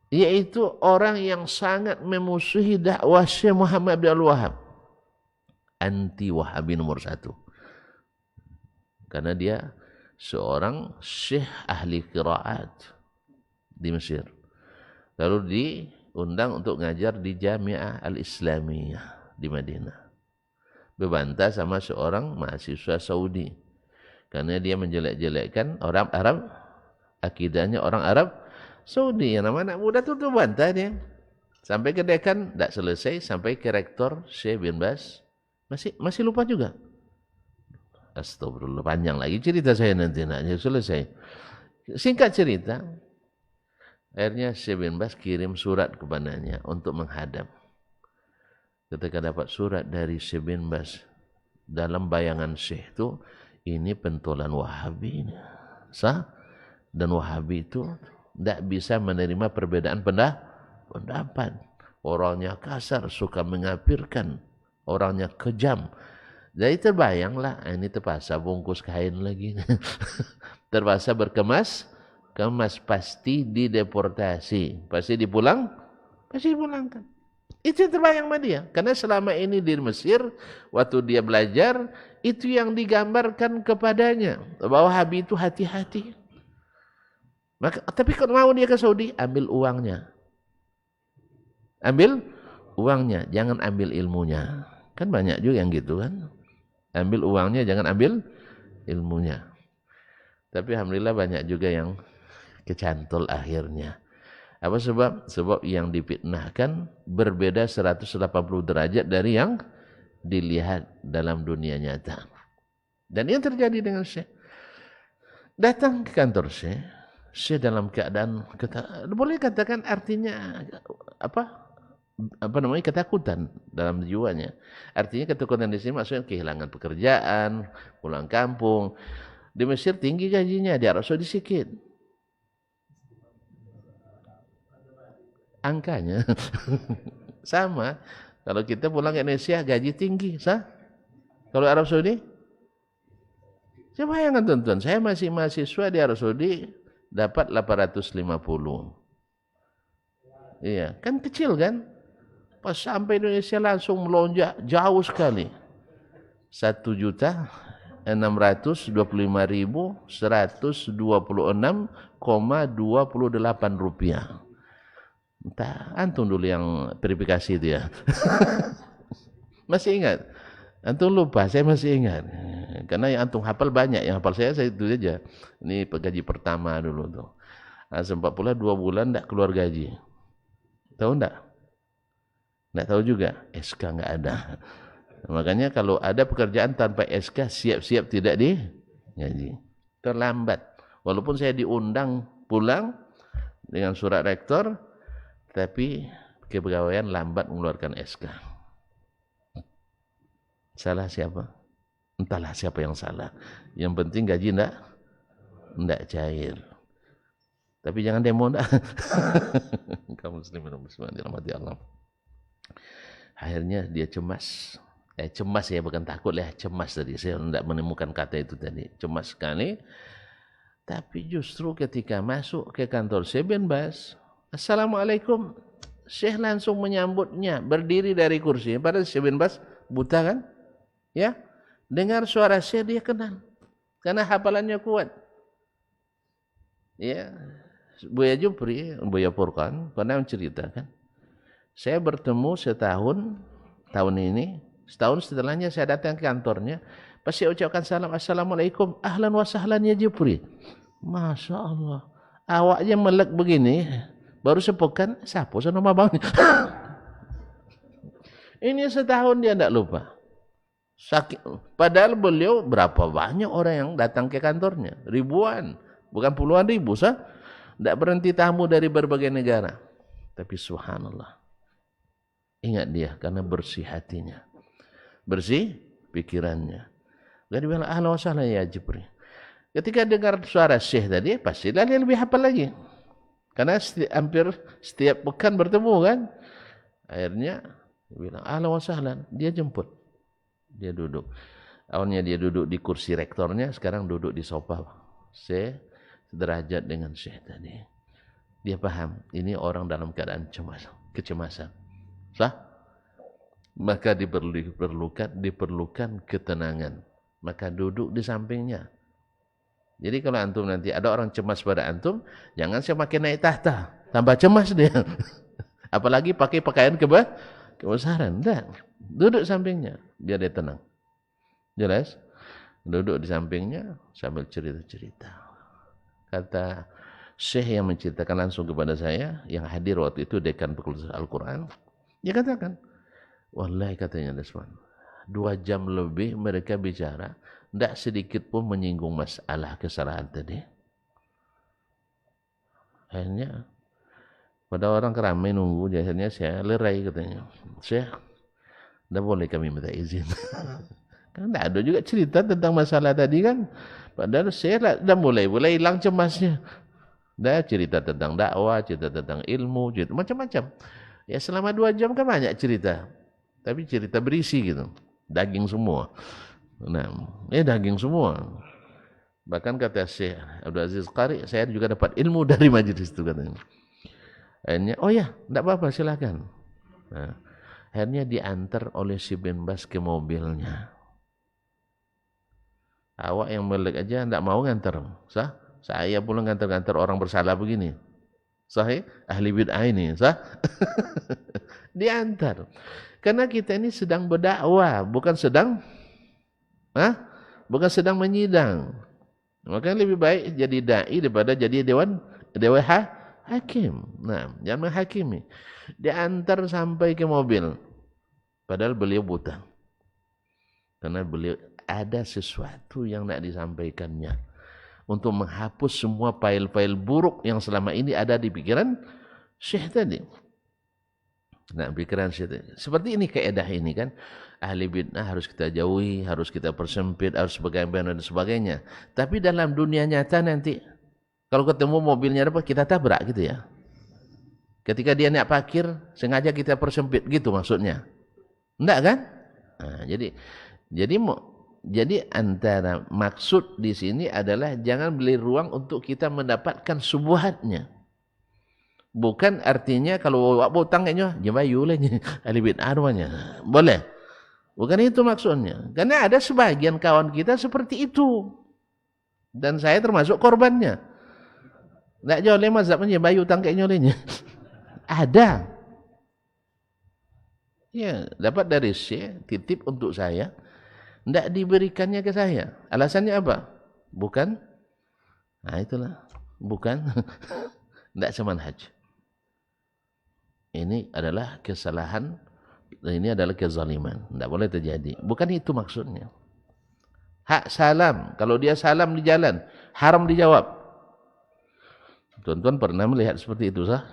Yaitu orang yang sangat memusuhi dakwah Syekh Muhammad bin Al-Wahhab. Anti Wahabi nomor 1. Karena dia seorang syekh ahli qiraat di Mesir. Lalu diundang untuk ngajar di Jami'ah Al-Islamiyah di Madinah. Berbantah sama seorang mahasiswa Saudi. Karena dia menjelek-jelekkan orang Arab, akidahnya orang Arab Saudi. Yang nama anak muda itu bantah dia. Sampai ke dekan, tidak selesai. Sampai ke rektor Syekh bin Baz. Masih lupa juga. Astagfirullah, panjang lagi cerita saya nanti, naknya selesai. Singkat cerita, akhirnya Syekh bin Baz kirim surat kepadanya untuk menghadap. Ketika dapat surat dari Syekh bin Baz, dalam bayangan Syekh itu, ini pentolan Wahabi ini. Dan Wahabi itu tidak bisa menerima perbedaan pendapat. Orangnya kasar, suka mengapirkan, orangnya kejam. Jadi terbayanglah, ini terpaksa bungkus kain lagi. Terpaksa kemas, pasti dideportasi. Pasti dipulangkan. Itu yang terbayang sama dia. Karena selama ini di Mesir, waktu dia belajar, itu yang digambarkan kepadanya. Bahwa Habib itu hati-hati. Maka, tapi kalau mau dia ke Saudi, ambil uangnya. Ambil uangnya, jangan ambil ilmunya. Kan banyak juga yang gitu kan. Ambil uangnya, jangan ambil ilmunya. Tapi alhamdulillah banyak juga yang kecantol akhirnya. Apa sebab? Sebab yang difitnahkan berbeda 180 derajat dari yang dilihat dalam dunia nyata. Dan yang terjadi dengan Syekh. Datang ke kantor Syekh dalam keadaan, boleh katakan artinya apa namanya, ketakutan dalam jiwanya. Artinya ketakutan di sini maksudnya kehilangan pekerjaan, pulang kampung. Di Mesir tinggi gajinya, di Arab Saudi sedikit. Angkanya sama. Kalau kita pulang ke Indonesia gaji tinggi, sah? Kalau Arab Saudi? Coba bayangkan tuan-tuan, saya masih mahasiswa di Arab Saudi dapat 850. Iya, kan kecil kan? Pas sampai Indonesia langsung melonjak jauh sekali. 1.625.126,28 rupiah. Entah, antum dulu yang verifikasi itu ya. Masih ingat? Antum lupa, saya masih ingat. Karena yang antum hafal banyak, yang hafal saya itu aja. Ini gaji pertama dulu tuh. Nah, sempat pula 2 bulan enggak keluar gaji. Tahu enggak? Enggak tahu juga, SK enggak ada. Makanya kalau ada pekerjaan tanpa SK, siap-siap tidak digaji. Terlambat. Walaupun saya diundang pulang dengan surat rektor, tapi kepegawaian lambat mengeluarkan SK. Salah siapa? Entahlah siapa yang salah. Yang penting gaji enggak cair. Tapi jangan demo enggak. Kaum muslimin dan muslimat dirahmati Allah. Akhirnya dia cemas. Cemas ya, bukan takut lah, cemas tadi. Saya enggak menemukan kata itu tadi. Cemas sekali. Tapi justru ketika masuk ke kantor Syekh bin Baz, Assalamualaikum. Syekh langsung menyambutnya, berdiri dari kursi. Padahal Syekh bin Baz buta kan? Ya, dengar suara Syekh dia kenal. Karena hafalannya kuat. Ya, Buya Jupri, Buya Furqan pernah menceritakan, saya bertemu tahun ini, setahun setelahnya saya datang ke kantornya, pas saya ucapkan salam, Assalamualaikum, ahlan wa sahlan ya Jupri. Masya Allah, awaknya melek begini, baru sepekan, siapa nama bang? Ini setahun dia tidak lupa. Padahal beliau berapa banyak orang yang datang ke kantornya, ribuan, bukan puluhan ribu, tidak berhenti tamu dari berbagai negara. Tapi subhanallah, ingat dia karena bersih hatinya, bersih pikirannya. Dia bilang ahlan wa sahlan ya Jupri. Ketika dengar suara Syekh tadi, pastilah dia lebih hafal lagi. Karena hampir setiap pekan bertemu kan. Akhirnya dia bilang ahlan wa sahlan, dia jemput. Dia duduk. Awalnya dia duduk di kursi rektornya, sekarang duduk di sofa Syekh, sederajat dengan Syekh tadi. Dia paham, ini orang dalam keadaan kecemasan. Sah? Maka diperlukan ketenangan. Maka duduk di sampingnya. Jadi kalau antum nanti ada orang cemas pada antum, jangan semakin naik tahta, tambah cemas dia. Apalagi pakai pakaian kebesaran. Enggak. Duduk sampingnya, biar dia tenang. Jelas? Duduk di sampingnya sambil cerita-cerita. Kata Syekh yang menceritakan langsung kepada saya, yang hadir waktu itu dekan Fakultas Al-Quran, dia katakan, wallahi katanya Desman, 2 jam lebih mereka bicara, tidak sedikit pun menyinggung masalah kesalahan tadi. Akhirnya, pada orang keramai nunggu, akhirnya saya lerai katanya. Syekh, tidak boleh kami minta izin. Kan tidak ada juga cerita tentang masalah tadi kan. Padahal saya dah mulai hilang cemasnya. Dah cerita tentang dakwah, cerita tentang ilmu, cerita macam-macam. Ya selama 2 jam kan banyak cerita. Tapi cerita berisi gitu. Daging semua. Nah, daging semua. Bahkan kata Syekh Abdul Aziz Qari, saya juga dapat ilmu dari majlis itu katanya. Akhirnya, oh ya, tidak apa-apa silakan. Nah, akhirnya diantar oleh si bin Baz ke mobilnya. Awak yang melek aja tidak mau ngantar, sah? Saya pula ngantar-ngantar orang bersalah begini. Sahih? Ahli bid'ah ini, sah? Diantar. Karena kita ini sedang berdakwah, bukan sedang bukan sedang menyidang. Makanya lebih baik jadi dai daripada jadi dewan hakim. Nah, jangan menghakimi. Diantar sampai ke mobil. Padahal beliau buta. Karena beliau ada sesuatu yang nak disampaikannya. Untuk menghapus semua file-file buruk yang selama ini ada di pikiran Syekh tadi. Nah, pikiran Syekh tadi. Seperti ini kaedah ini kan. Ahli bid'ah harus kita jauhi, harus kita persempit, harus bagaimana dan sebagainya. Tapi dalam dunia nyata nanti, kalau ketemu mobilnya apa, kita tabrak gitu ya. Ketika dia nak parkir, sengaja kita persempit gitu maksudnya. Enggak kan? Nah, jadi antara maksud di sini adalah jangan beli ruang untuk kita mendapatkan subuhatnya. Bukan artinya kalau awak utang kayaknya jemayu lah ahli bid'ah namanya. Boleh. Bukan itu maksudnya. Karena ada sebagian kawan kita seperti itu. Dan saya termasuk korbannya. Tak jauh le mazhabnya jemayu utang kayaknya lehnya. Ada. Ya, dapat dari Syekh titip untuk saya. Tidak diberikannya ke saya. Alasannya apa? Bukan. Nah itulah. Bukan. Tidak semanhaj. Ini adalah kesalahan. Dan ini adalah kezaliman. Tidak boleh terjadi. Bukan itu maksudnya. Hak salam. Kalau dia salam di jalan. Haram dijawab. Tuan-tuan pernah melihat seperti itu sah?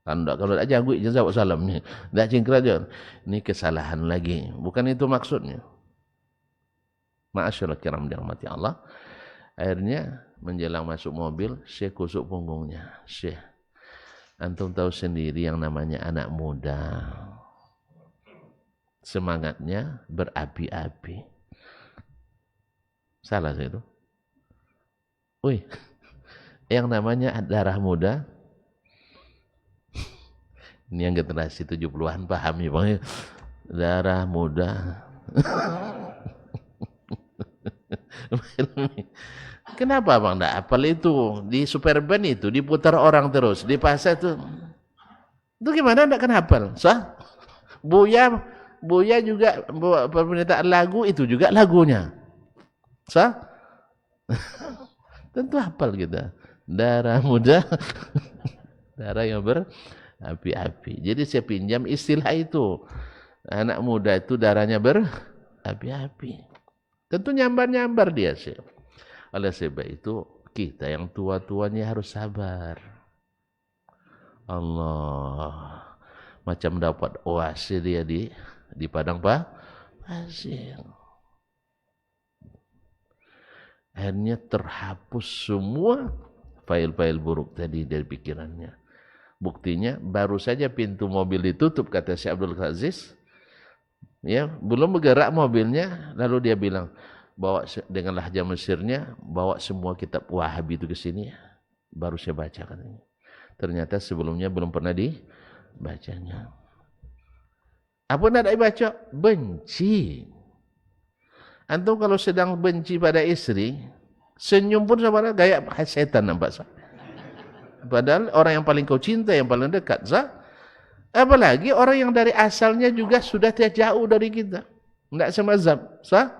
Kalau tak jago je jawab salam ni. Tak cingkra je. Ini kesalahan lagi. Bukan itu maksudnya. Ma'asyarul kiram dirahmati Allah. Akhirnya menjelang masuk mobil, Syekh kusuk punggungnya. Syekh, antum tahu sendiri yang namanya anak muda. Semangatnya berapi-api. Salah saya itu. Wih, yang namanya darah muda. Ini yang generasi 70-an paham ya Bang. Darah muda. Kenapa Bang enggak hafal itu? Di Superband itu diputar orang terus, di pasar itu. Itu gimana enggak kan hafal? Sah? Buya juga permintaan lagu itu juga lagunya. Sah? Tentu hafal kita. Darah muda. Darah yang berapi-api. Jadi saya pinjam istilah itu. Anak muda itu darahnya berapi-api. Tentu nyambar-nyambar dia sih. Oleh sebab itu kita yang tua-tuanya harus sabar. Allah macam dapat oase dia di padang pasir. Akhirnya terhapus semua file-file buruk tadi dari pikirannya. Buktinya baru saja pintu mobil ditutup kata Syekh Abdul Aziz. Ya, belum bergerak mobilnya, lalu dia bilang, bawa dengan lahja Mesirnya, bawa semua kitab Wahabi itu ke sini, baru saya baca katanya. Ternyata sebelumnya belum pernah dibacanya. Apa nak dibaca? Benci. Antum kalau sedang benci pada istri, senyum pun sama gaya setan nampak sah. Padahal orang yang paling kau cinta, yang paling dekat sah. Apalagi orang yang dari asalnya juga sudah jauh dari kita. Tidak semazhab. Sah?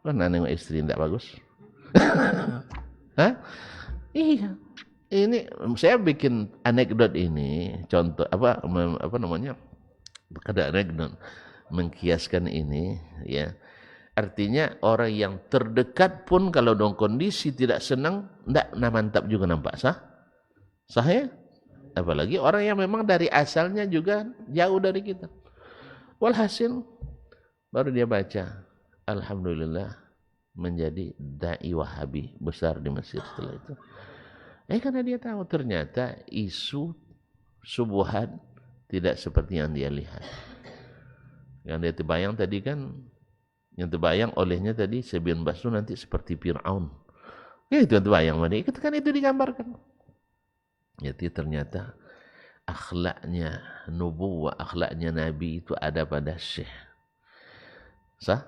Pernah nengok istri tidak bagus? Hah? Iya. Ini saya bikin anekdot ini, contoh apa namanya? Kada anekdot mengkiaskan ini ya. Artinya orang yang terdekat pun kalau dalam kondisi tidak senang, tidak mantap juga nampak sah? Sah ya? Apalagi orang yang memang dari asalnya juga jauh dari kita. Walhasil baru dia baca, alhamdulillah menjadi dai Wahabi besar di Mesir setelah itu. Karena dia tahu ternyata isu subuhat tidak seperti yang dia lihat. Yang dia terbayang tadi kan, yang terbayang olehnya tadi Sebian Basru nanti seperti Fir'aun. Ya itu yang terbayang tadi. Kan itu digambarkan. Jadi ternyata akhlaknya nubuwah, akhlaknya Nabi itu ada pada Syekh. Sah?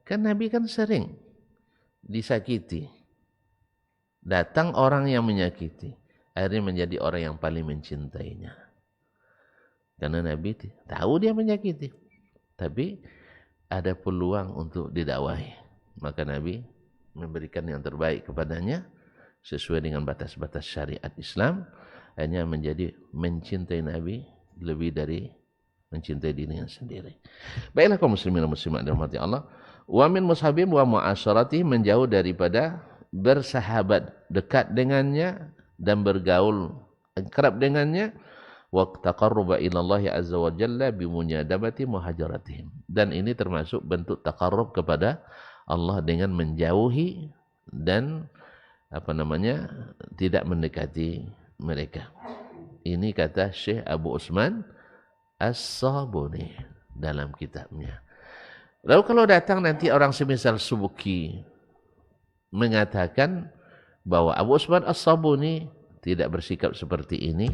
Kan Nabi kan sering disakiti. Datang orang yang menyakiti, akhirnya menjadi orang yang paling mencintainya. Karena Nabi tahu dia menyakiti, tapi ada peluang untuk didakwahi. Maka Nabi memberikan yang terbaik kepadanya sesuai dengan batas-batas syariat Islam, hanya menjadi mencintai Nabi lebih dari mencintai dirinya sendiri. Baiklah kaum muslimin dan muslimat dirahmati Allah, wa min mushabim wa mu'asyarati, menjauh daripada bersahabat dekat dengannya dan bergaul kerap dengannya, wa taqarruba ila Allah azza wa jalla bi munyadabati muhajaratihim, dan ini termasuk bentuk taqarrub kepada Allah dengan menjauhi dan tidak mendekati mereka. Ini kata Syekh Abu Utsman As-Sabuni dalam kitabnya. Lalu kalau datang nanti orang semisal Subuki mengatakan bahwa Abu Utsman As-Sabuni tidak bersikap seperti ini,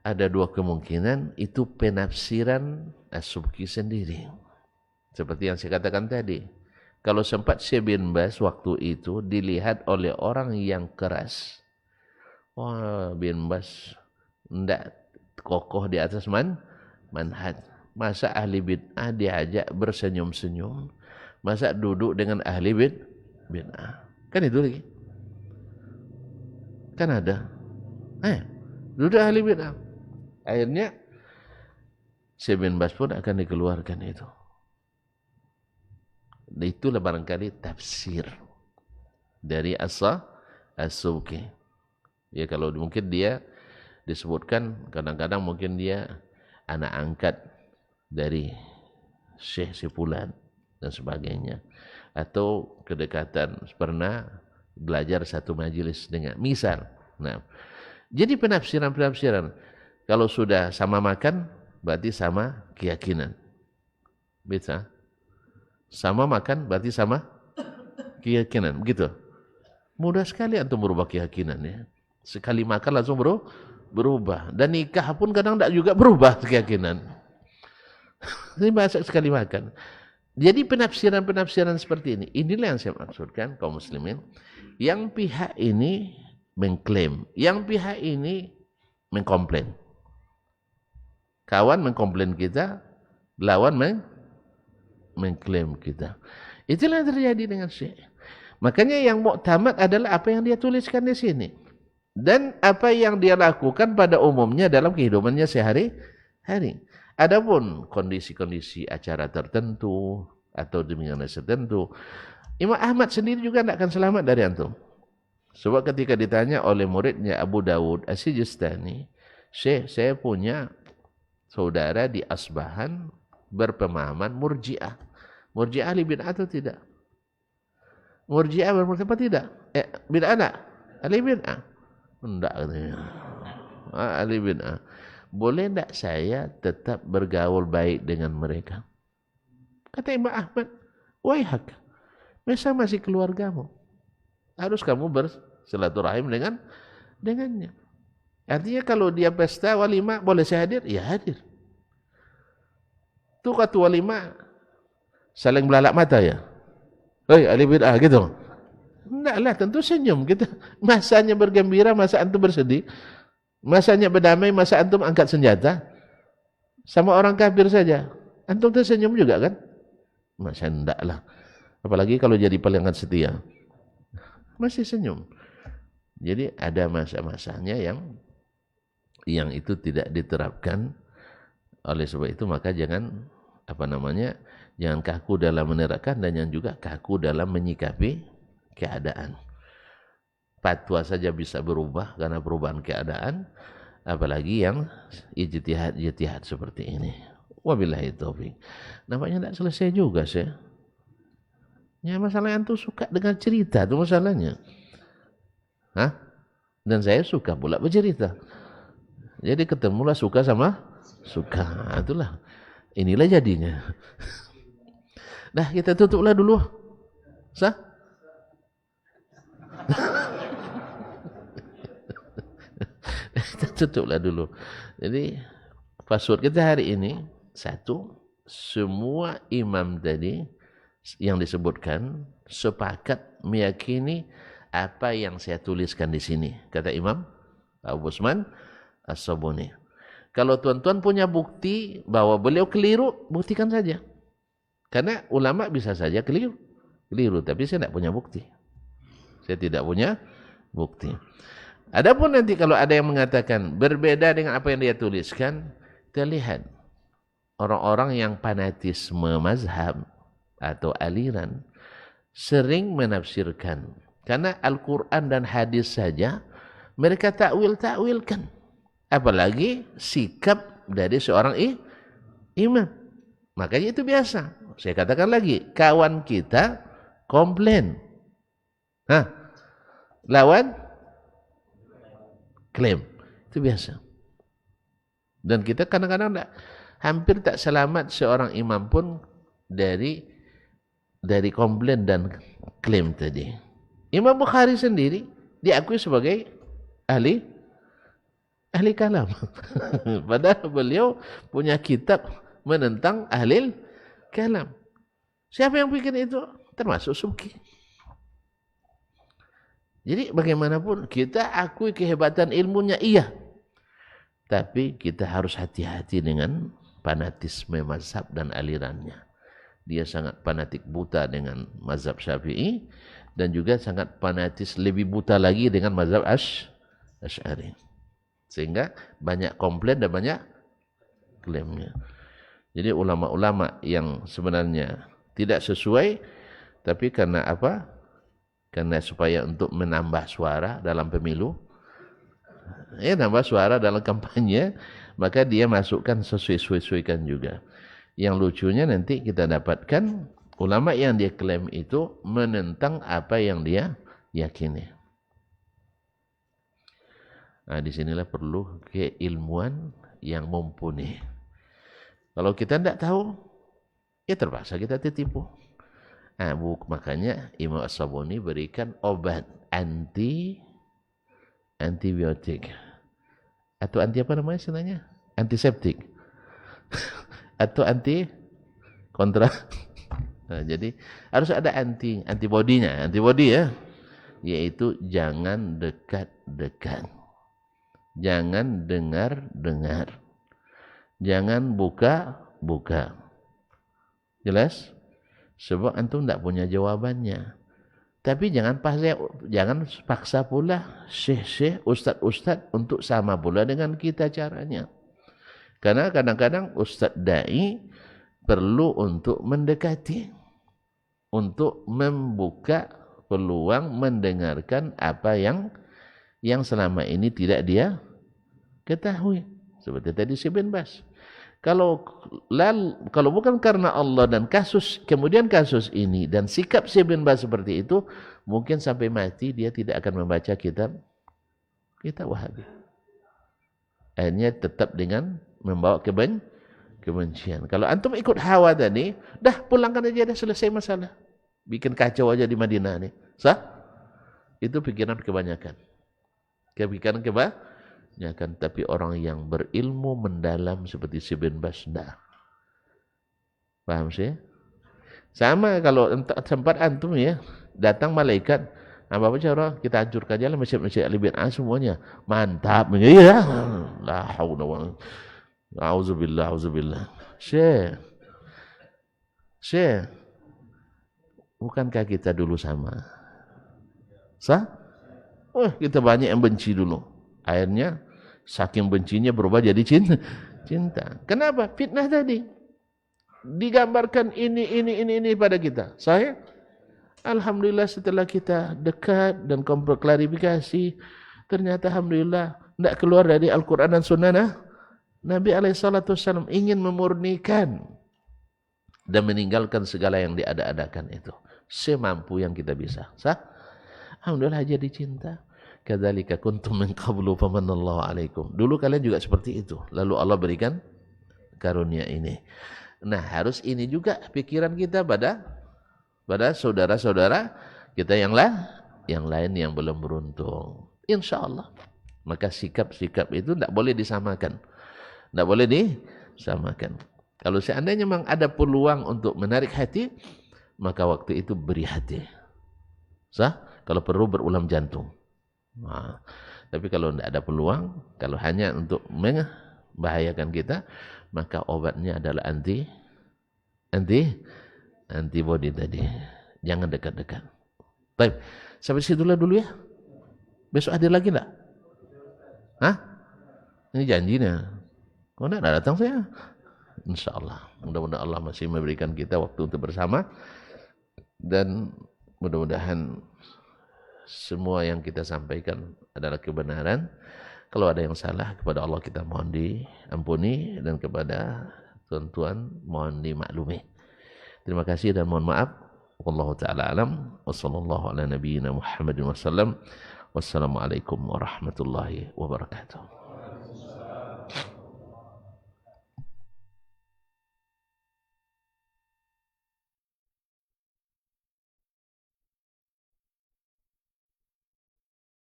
ada dua kemungkinan. Itu penafsiran As-Subki sendiri. Seperti yang saya katakan tadi, kalau sempat Syekh bin Baz waktu itu dilihat oleh orang yang keras, wah bin Baz tidak kokoh di atas manhaj. Masa ahli bid'ah diajak bersenyum-senyum, masa duduk dengan ahli bid'ah. Kan itu lagi. Kan ada. Duduk ahli bid'ah. Akhirnya Syekh bin Baz pun akan dikeluarkan itu. Itulah barangkali tafsir dari As-Subki. Ya, kalau mungkin dia disebutkan kadang-kadang mungkin dia anak angkat dari Syekh Sifulan dan sebagainya, atau kedekatan pernah belajar satu majelis dengan misal. Nah, jadi penafsiran kalau sudah sama makan berarti sama keyakinan. Bisa? Sama makan berarti sama keyakinan, begitu. Mudah sekali antum berubah keyakinan ya. Sekali makan langsung berubah. Dan nikah pun kadang tidak juga berubah keyakinan. Ini bahasa sekali makan. Jadi penafsiran seperti ini, inilah yang saya maksudkan kaum muslimin. Yang pihak ini mengklaim, yang pihak ini mengkomplain. Kawan mengkomplain kita, lawan mengklaim kita. Itulah yang terjadi dengan Syekh. Makanya yang muktamad adalah apa yang dia tuliskan di sini dan apa yang dia lakukan pada umumnya dalam kehidupannya sehari-hari. Adapun kondisi-kondisi acara tertentu atau demikian tertentu, Imam Ahmad sendiri juga tidak akan selamat dari antum. Sebab ketika ditanya oleh muridnya Abu Dawud As-Sijistani, Syekh, saya punya saudara di Asbahan berpemahaman Murji'ah. Murji'ah ahli bid'ah atau tidak? Murji'ah berpendapat tidak? Bid'ah tak? Ahli bid'ah? Tidak katanya. Ahli bid'ah. Boleh tak saya tetap bergaul baik dengan mereka? Kata Imam Ahmad, waihak, masa masih keluargamu, harus kamu bersilaturahim dengannya. Artinya kalau dia pesta walimah boleh saya hadir? Ya hadir. Itu kata walimah saling belalak mata ya. Hei ahli bid'ah gitu. Enggaklah, tentu senyum kita. Masanya bergembira, masa antum bersedih. Masanya berdamai, masa antum angkat senjata. Sama orang kafir saja. Antum tersenyum juga kan? Masa enggaklah. Apalagi kalau jadi pelanggan setia. Masih senyum. Jadi ada masa-masanya yang itu tidak diterapkan. Oleh sebab itu maka jangan jangan kaku dalam menerapkan dan jangan juga kaku dalam menyikapi keadaan. Fatwa saja bisa berubah karena perubahan keadaan, apalagi yang ijtihad seperti ini. Wabillahi taufik. Nampaknya tidak selesai juga sih. Ya masalahnya antum suka dengan cerita itu masalahnya. Dan saya suka pula bercerita. Jadi ketemulah suka sama suka. Itulah. Inilah jadinya. Nah, kita tutuplah dulu. Sah? Kita tutuplah dulu. Jadi, password kita hari ini, satu, semua imam tadi yang disebutkan sepakat meyakini apa yang saya tuliskan di sini, kata Imam Abu Usman As-Sabuni. Kalau tuan-tuan punya bukti bahwa beliau keliru, buktikan saja. Karena ulama bisa saja keliru, tapi saya tidak punya bukti. Saya tidak punya bukti. Adapun nanti kalau ada yang mengatakan berbeda dengan apa yang dia tuliskan, kita lihat orang-orang yang fanatisme mazhab atau aliran sering menafsirkan. Karena Al-Quran dan hadis saja mereka takwil-takwilkan. Apalagi sikap dari seorang imam. Makanya itu biasa. Saya katakan lagi, kawan kita komplain. Lawan klaim. Itu biasa. Dan kita kadang-kadang hampir tak selamat seorang imam pun dari komplain dan klaim tadi. Imam Bukhari sendiri diakui sebagai ahli kalam. Padahal beliau punya kitab menentang ahli kalam. Siapa yang bikin itu? Termasuk Subki. Jadi bagaimanapun kita akui kehebatan ilmunya, iya. Tapi kita harus hati-hati dengan fanatisme mazhab dan alirannya. Dia sangat fanatik buta dengan mazhab Syafi'i dan juga sangat fanatis lebih buta lagi dengan mazhab Asy'ari. Sehingga banyak komplain dan banyak klaimnya. Jadi ulama-ulama yang sebenarnya tidak sesuai, tapi karena apa? Karena supaya untuk menambah suara dalam pemilu, nambah suara dalam kampanye, maka dia masukkan sesuai-sesuaikan juga. Yang lucunya nanti kita dapatkan ulama yang dia klaim itu menentang apa yang dia yakini. Nah, disinilah perlu keilmuan yang mumpuni. Kalau kita tidak tahu, ya terpaksa kita tertipu. Makanya Imam As-Sabuni berikan obat antibiotik atau anti apa namanya istilahnya? Antiseptik atau anti kontra. Nah, jadi harus ada antibody ya, yaitu jangan dekat-dekat, jangan dengar-dengar, jangan buka-buka. Jelas? Sebab antum tidak punya jawabannya. Tapi jangan paksa pula syekh-syekh, ustaz-ustaz untuk sama pula dengan kita caranya. Karena kadang-kadang ustaz dai perlu untuk mendekati, untuk membuka peluang mendengarkan apa yang selama ini tidak dia ketahui. Seperti tadi Syekh bin Baz. Kalau bukan karena Allah dan kemudian kasus ini dan sikap Syekh bin Baz seperti itu, mungkin sampai mati dia tidak akan membaca kitab Wahabi. Akhirnya tetap dengan membawa kebencian. Kalau antum ikut hawa tadi, dah pulangkan aja, dah selesai masalah. Bikin kacau aja di Madinah nih. Sah? Itu pikiran kebanyakan. Tapi orang yang berilmu mendalam seperti Syekh bin Baz, paham sih? Sama kalau sempat antum ya, datang malaikat, apa cara kita hancurkan aja lah masjid-masjid Ali bin As semuanya. Mantap. Iya. La haula wala auzubillah. Syekh. Bukankah kita dulu sama? Sah? Kita banyak yang benci dulu. Akhirnya saking bencinya berubah jadi cinta. Kenapa? Fitnah tadi. Digambarkan ini pada kita. Saya alhamdulillah setelah kita dekat dan klarifikasi, ternyata alhamdulillah tidak keluar dari Al-Quran dan Sunnah. Nabi SAW ingin memurnikan dan meninggalkan segala yang diada-adakan itu. Semampu yang kita bisa. Sah? Alhamdulillah jadi cinta. Kadzalika kuntum min qablu famanallahu alaikum. Dulu kalian juga seperti itu. Lalu Allah berikan karunia ini. Nah, harus ini juga pikiran kita pada saudara-saudara kita yang lain yang belum beruntung. Insyaallah. Maka sikap-sikap itu tidak boleh disamakan. Tidak boleh disamakan. Kalau seandainya memang ada peluang untuk menarik hati, maka waktu itu beri hati. Sah? Kalau perlu berulam jantung. Nah, tapi kalau tidak ada peluang, kalau hanya untuk membahayakan kita, maka obatnya adalah antibody tadi. Jangan dekat-dekat. Baik, sampai situlah dulu ya. Besok hadir lagi enggak? Hah? Ini janjinya. Kok enggak datang saya? InsyaAllah. Mudah-mudahan Allah masih memberikan kita waktu untuk bersama. Dan mudah-mudahan semua yang kita sampaikan adalah kebenaran. Kalau ada yang salah, kepada Allah kita mohon diampuni, dan kepada tuan-tuan mohon dimaklumi. Terima kasih dan mohon maaf. Wallahu ta'ala alam. Wassallallahu ala nabiyyina Muhammadin wasallam. Wassalamualaikum warahmatullahi wabarakatuh.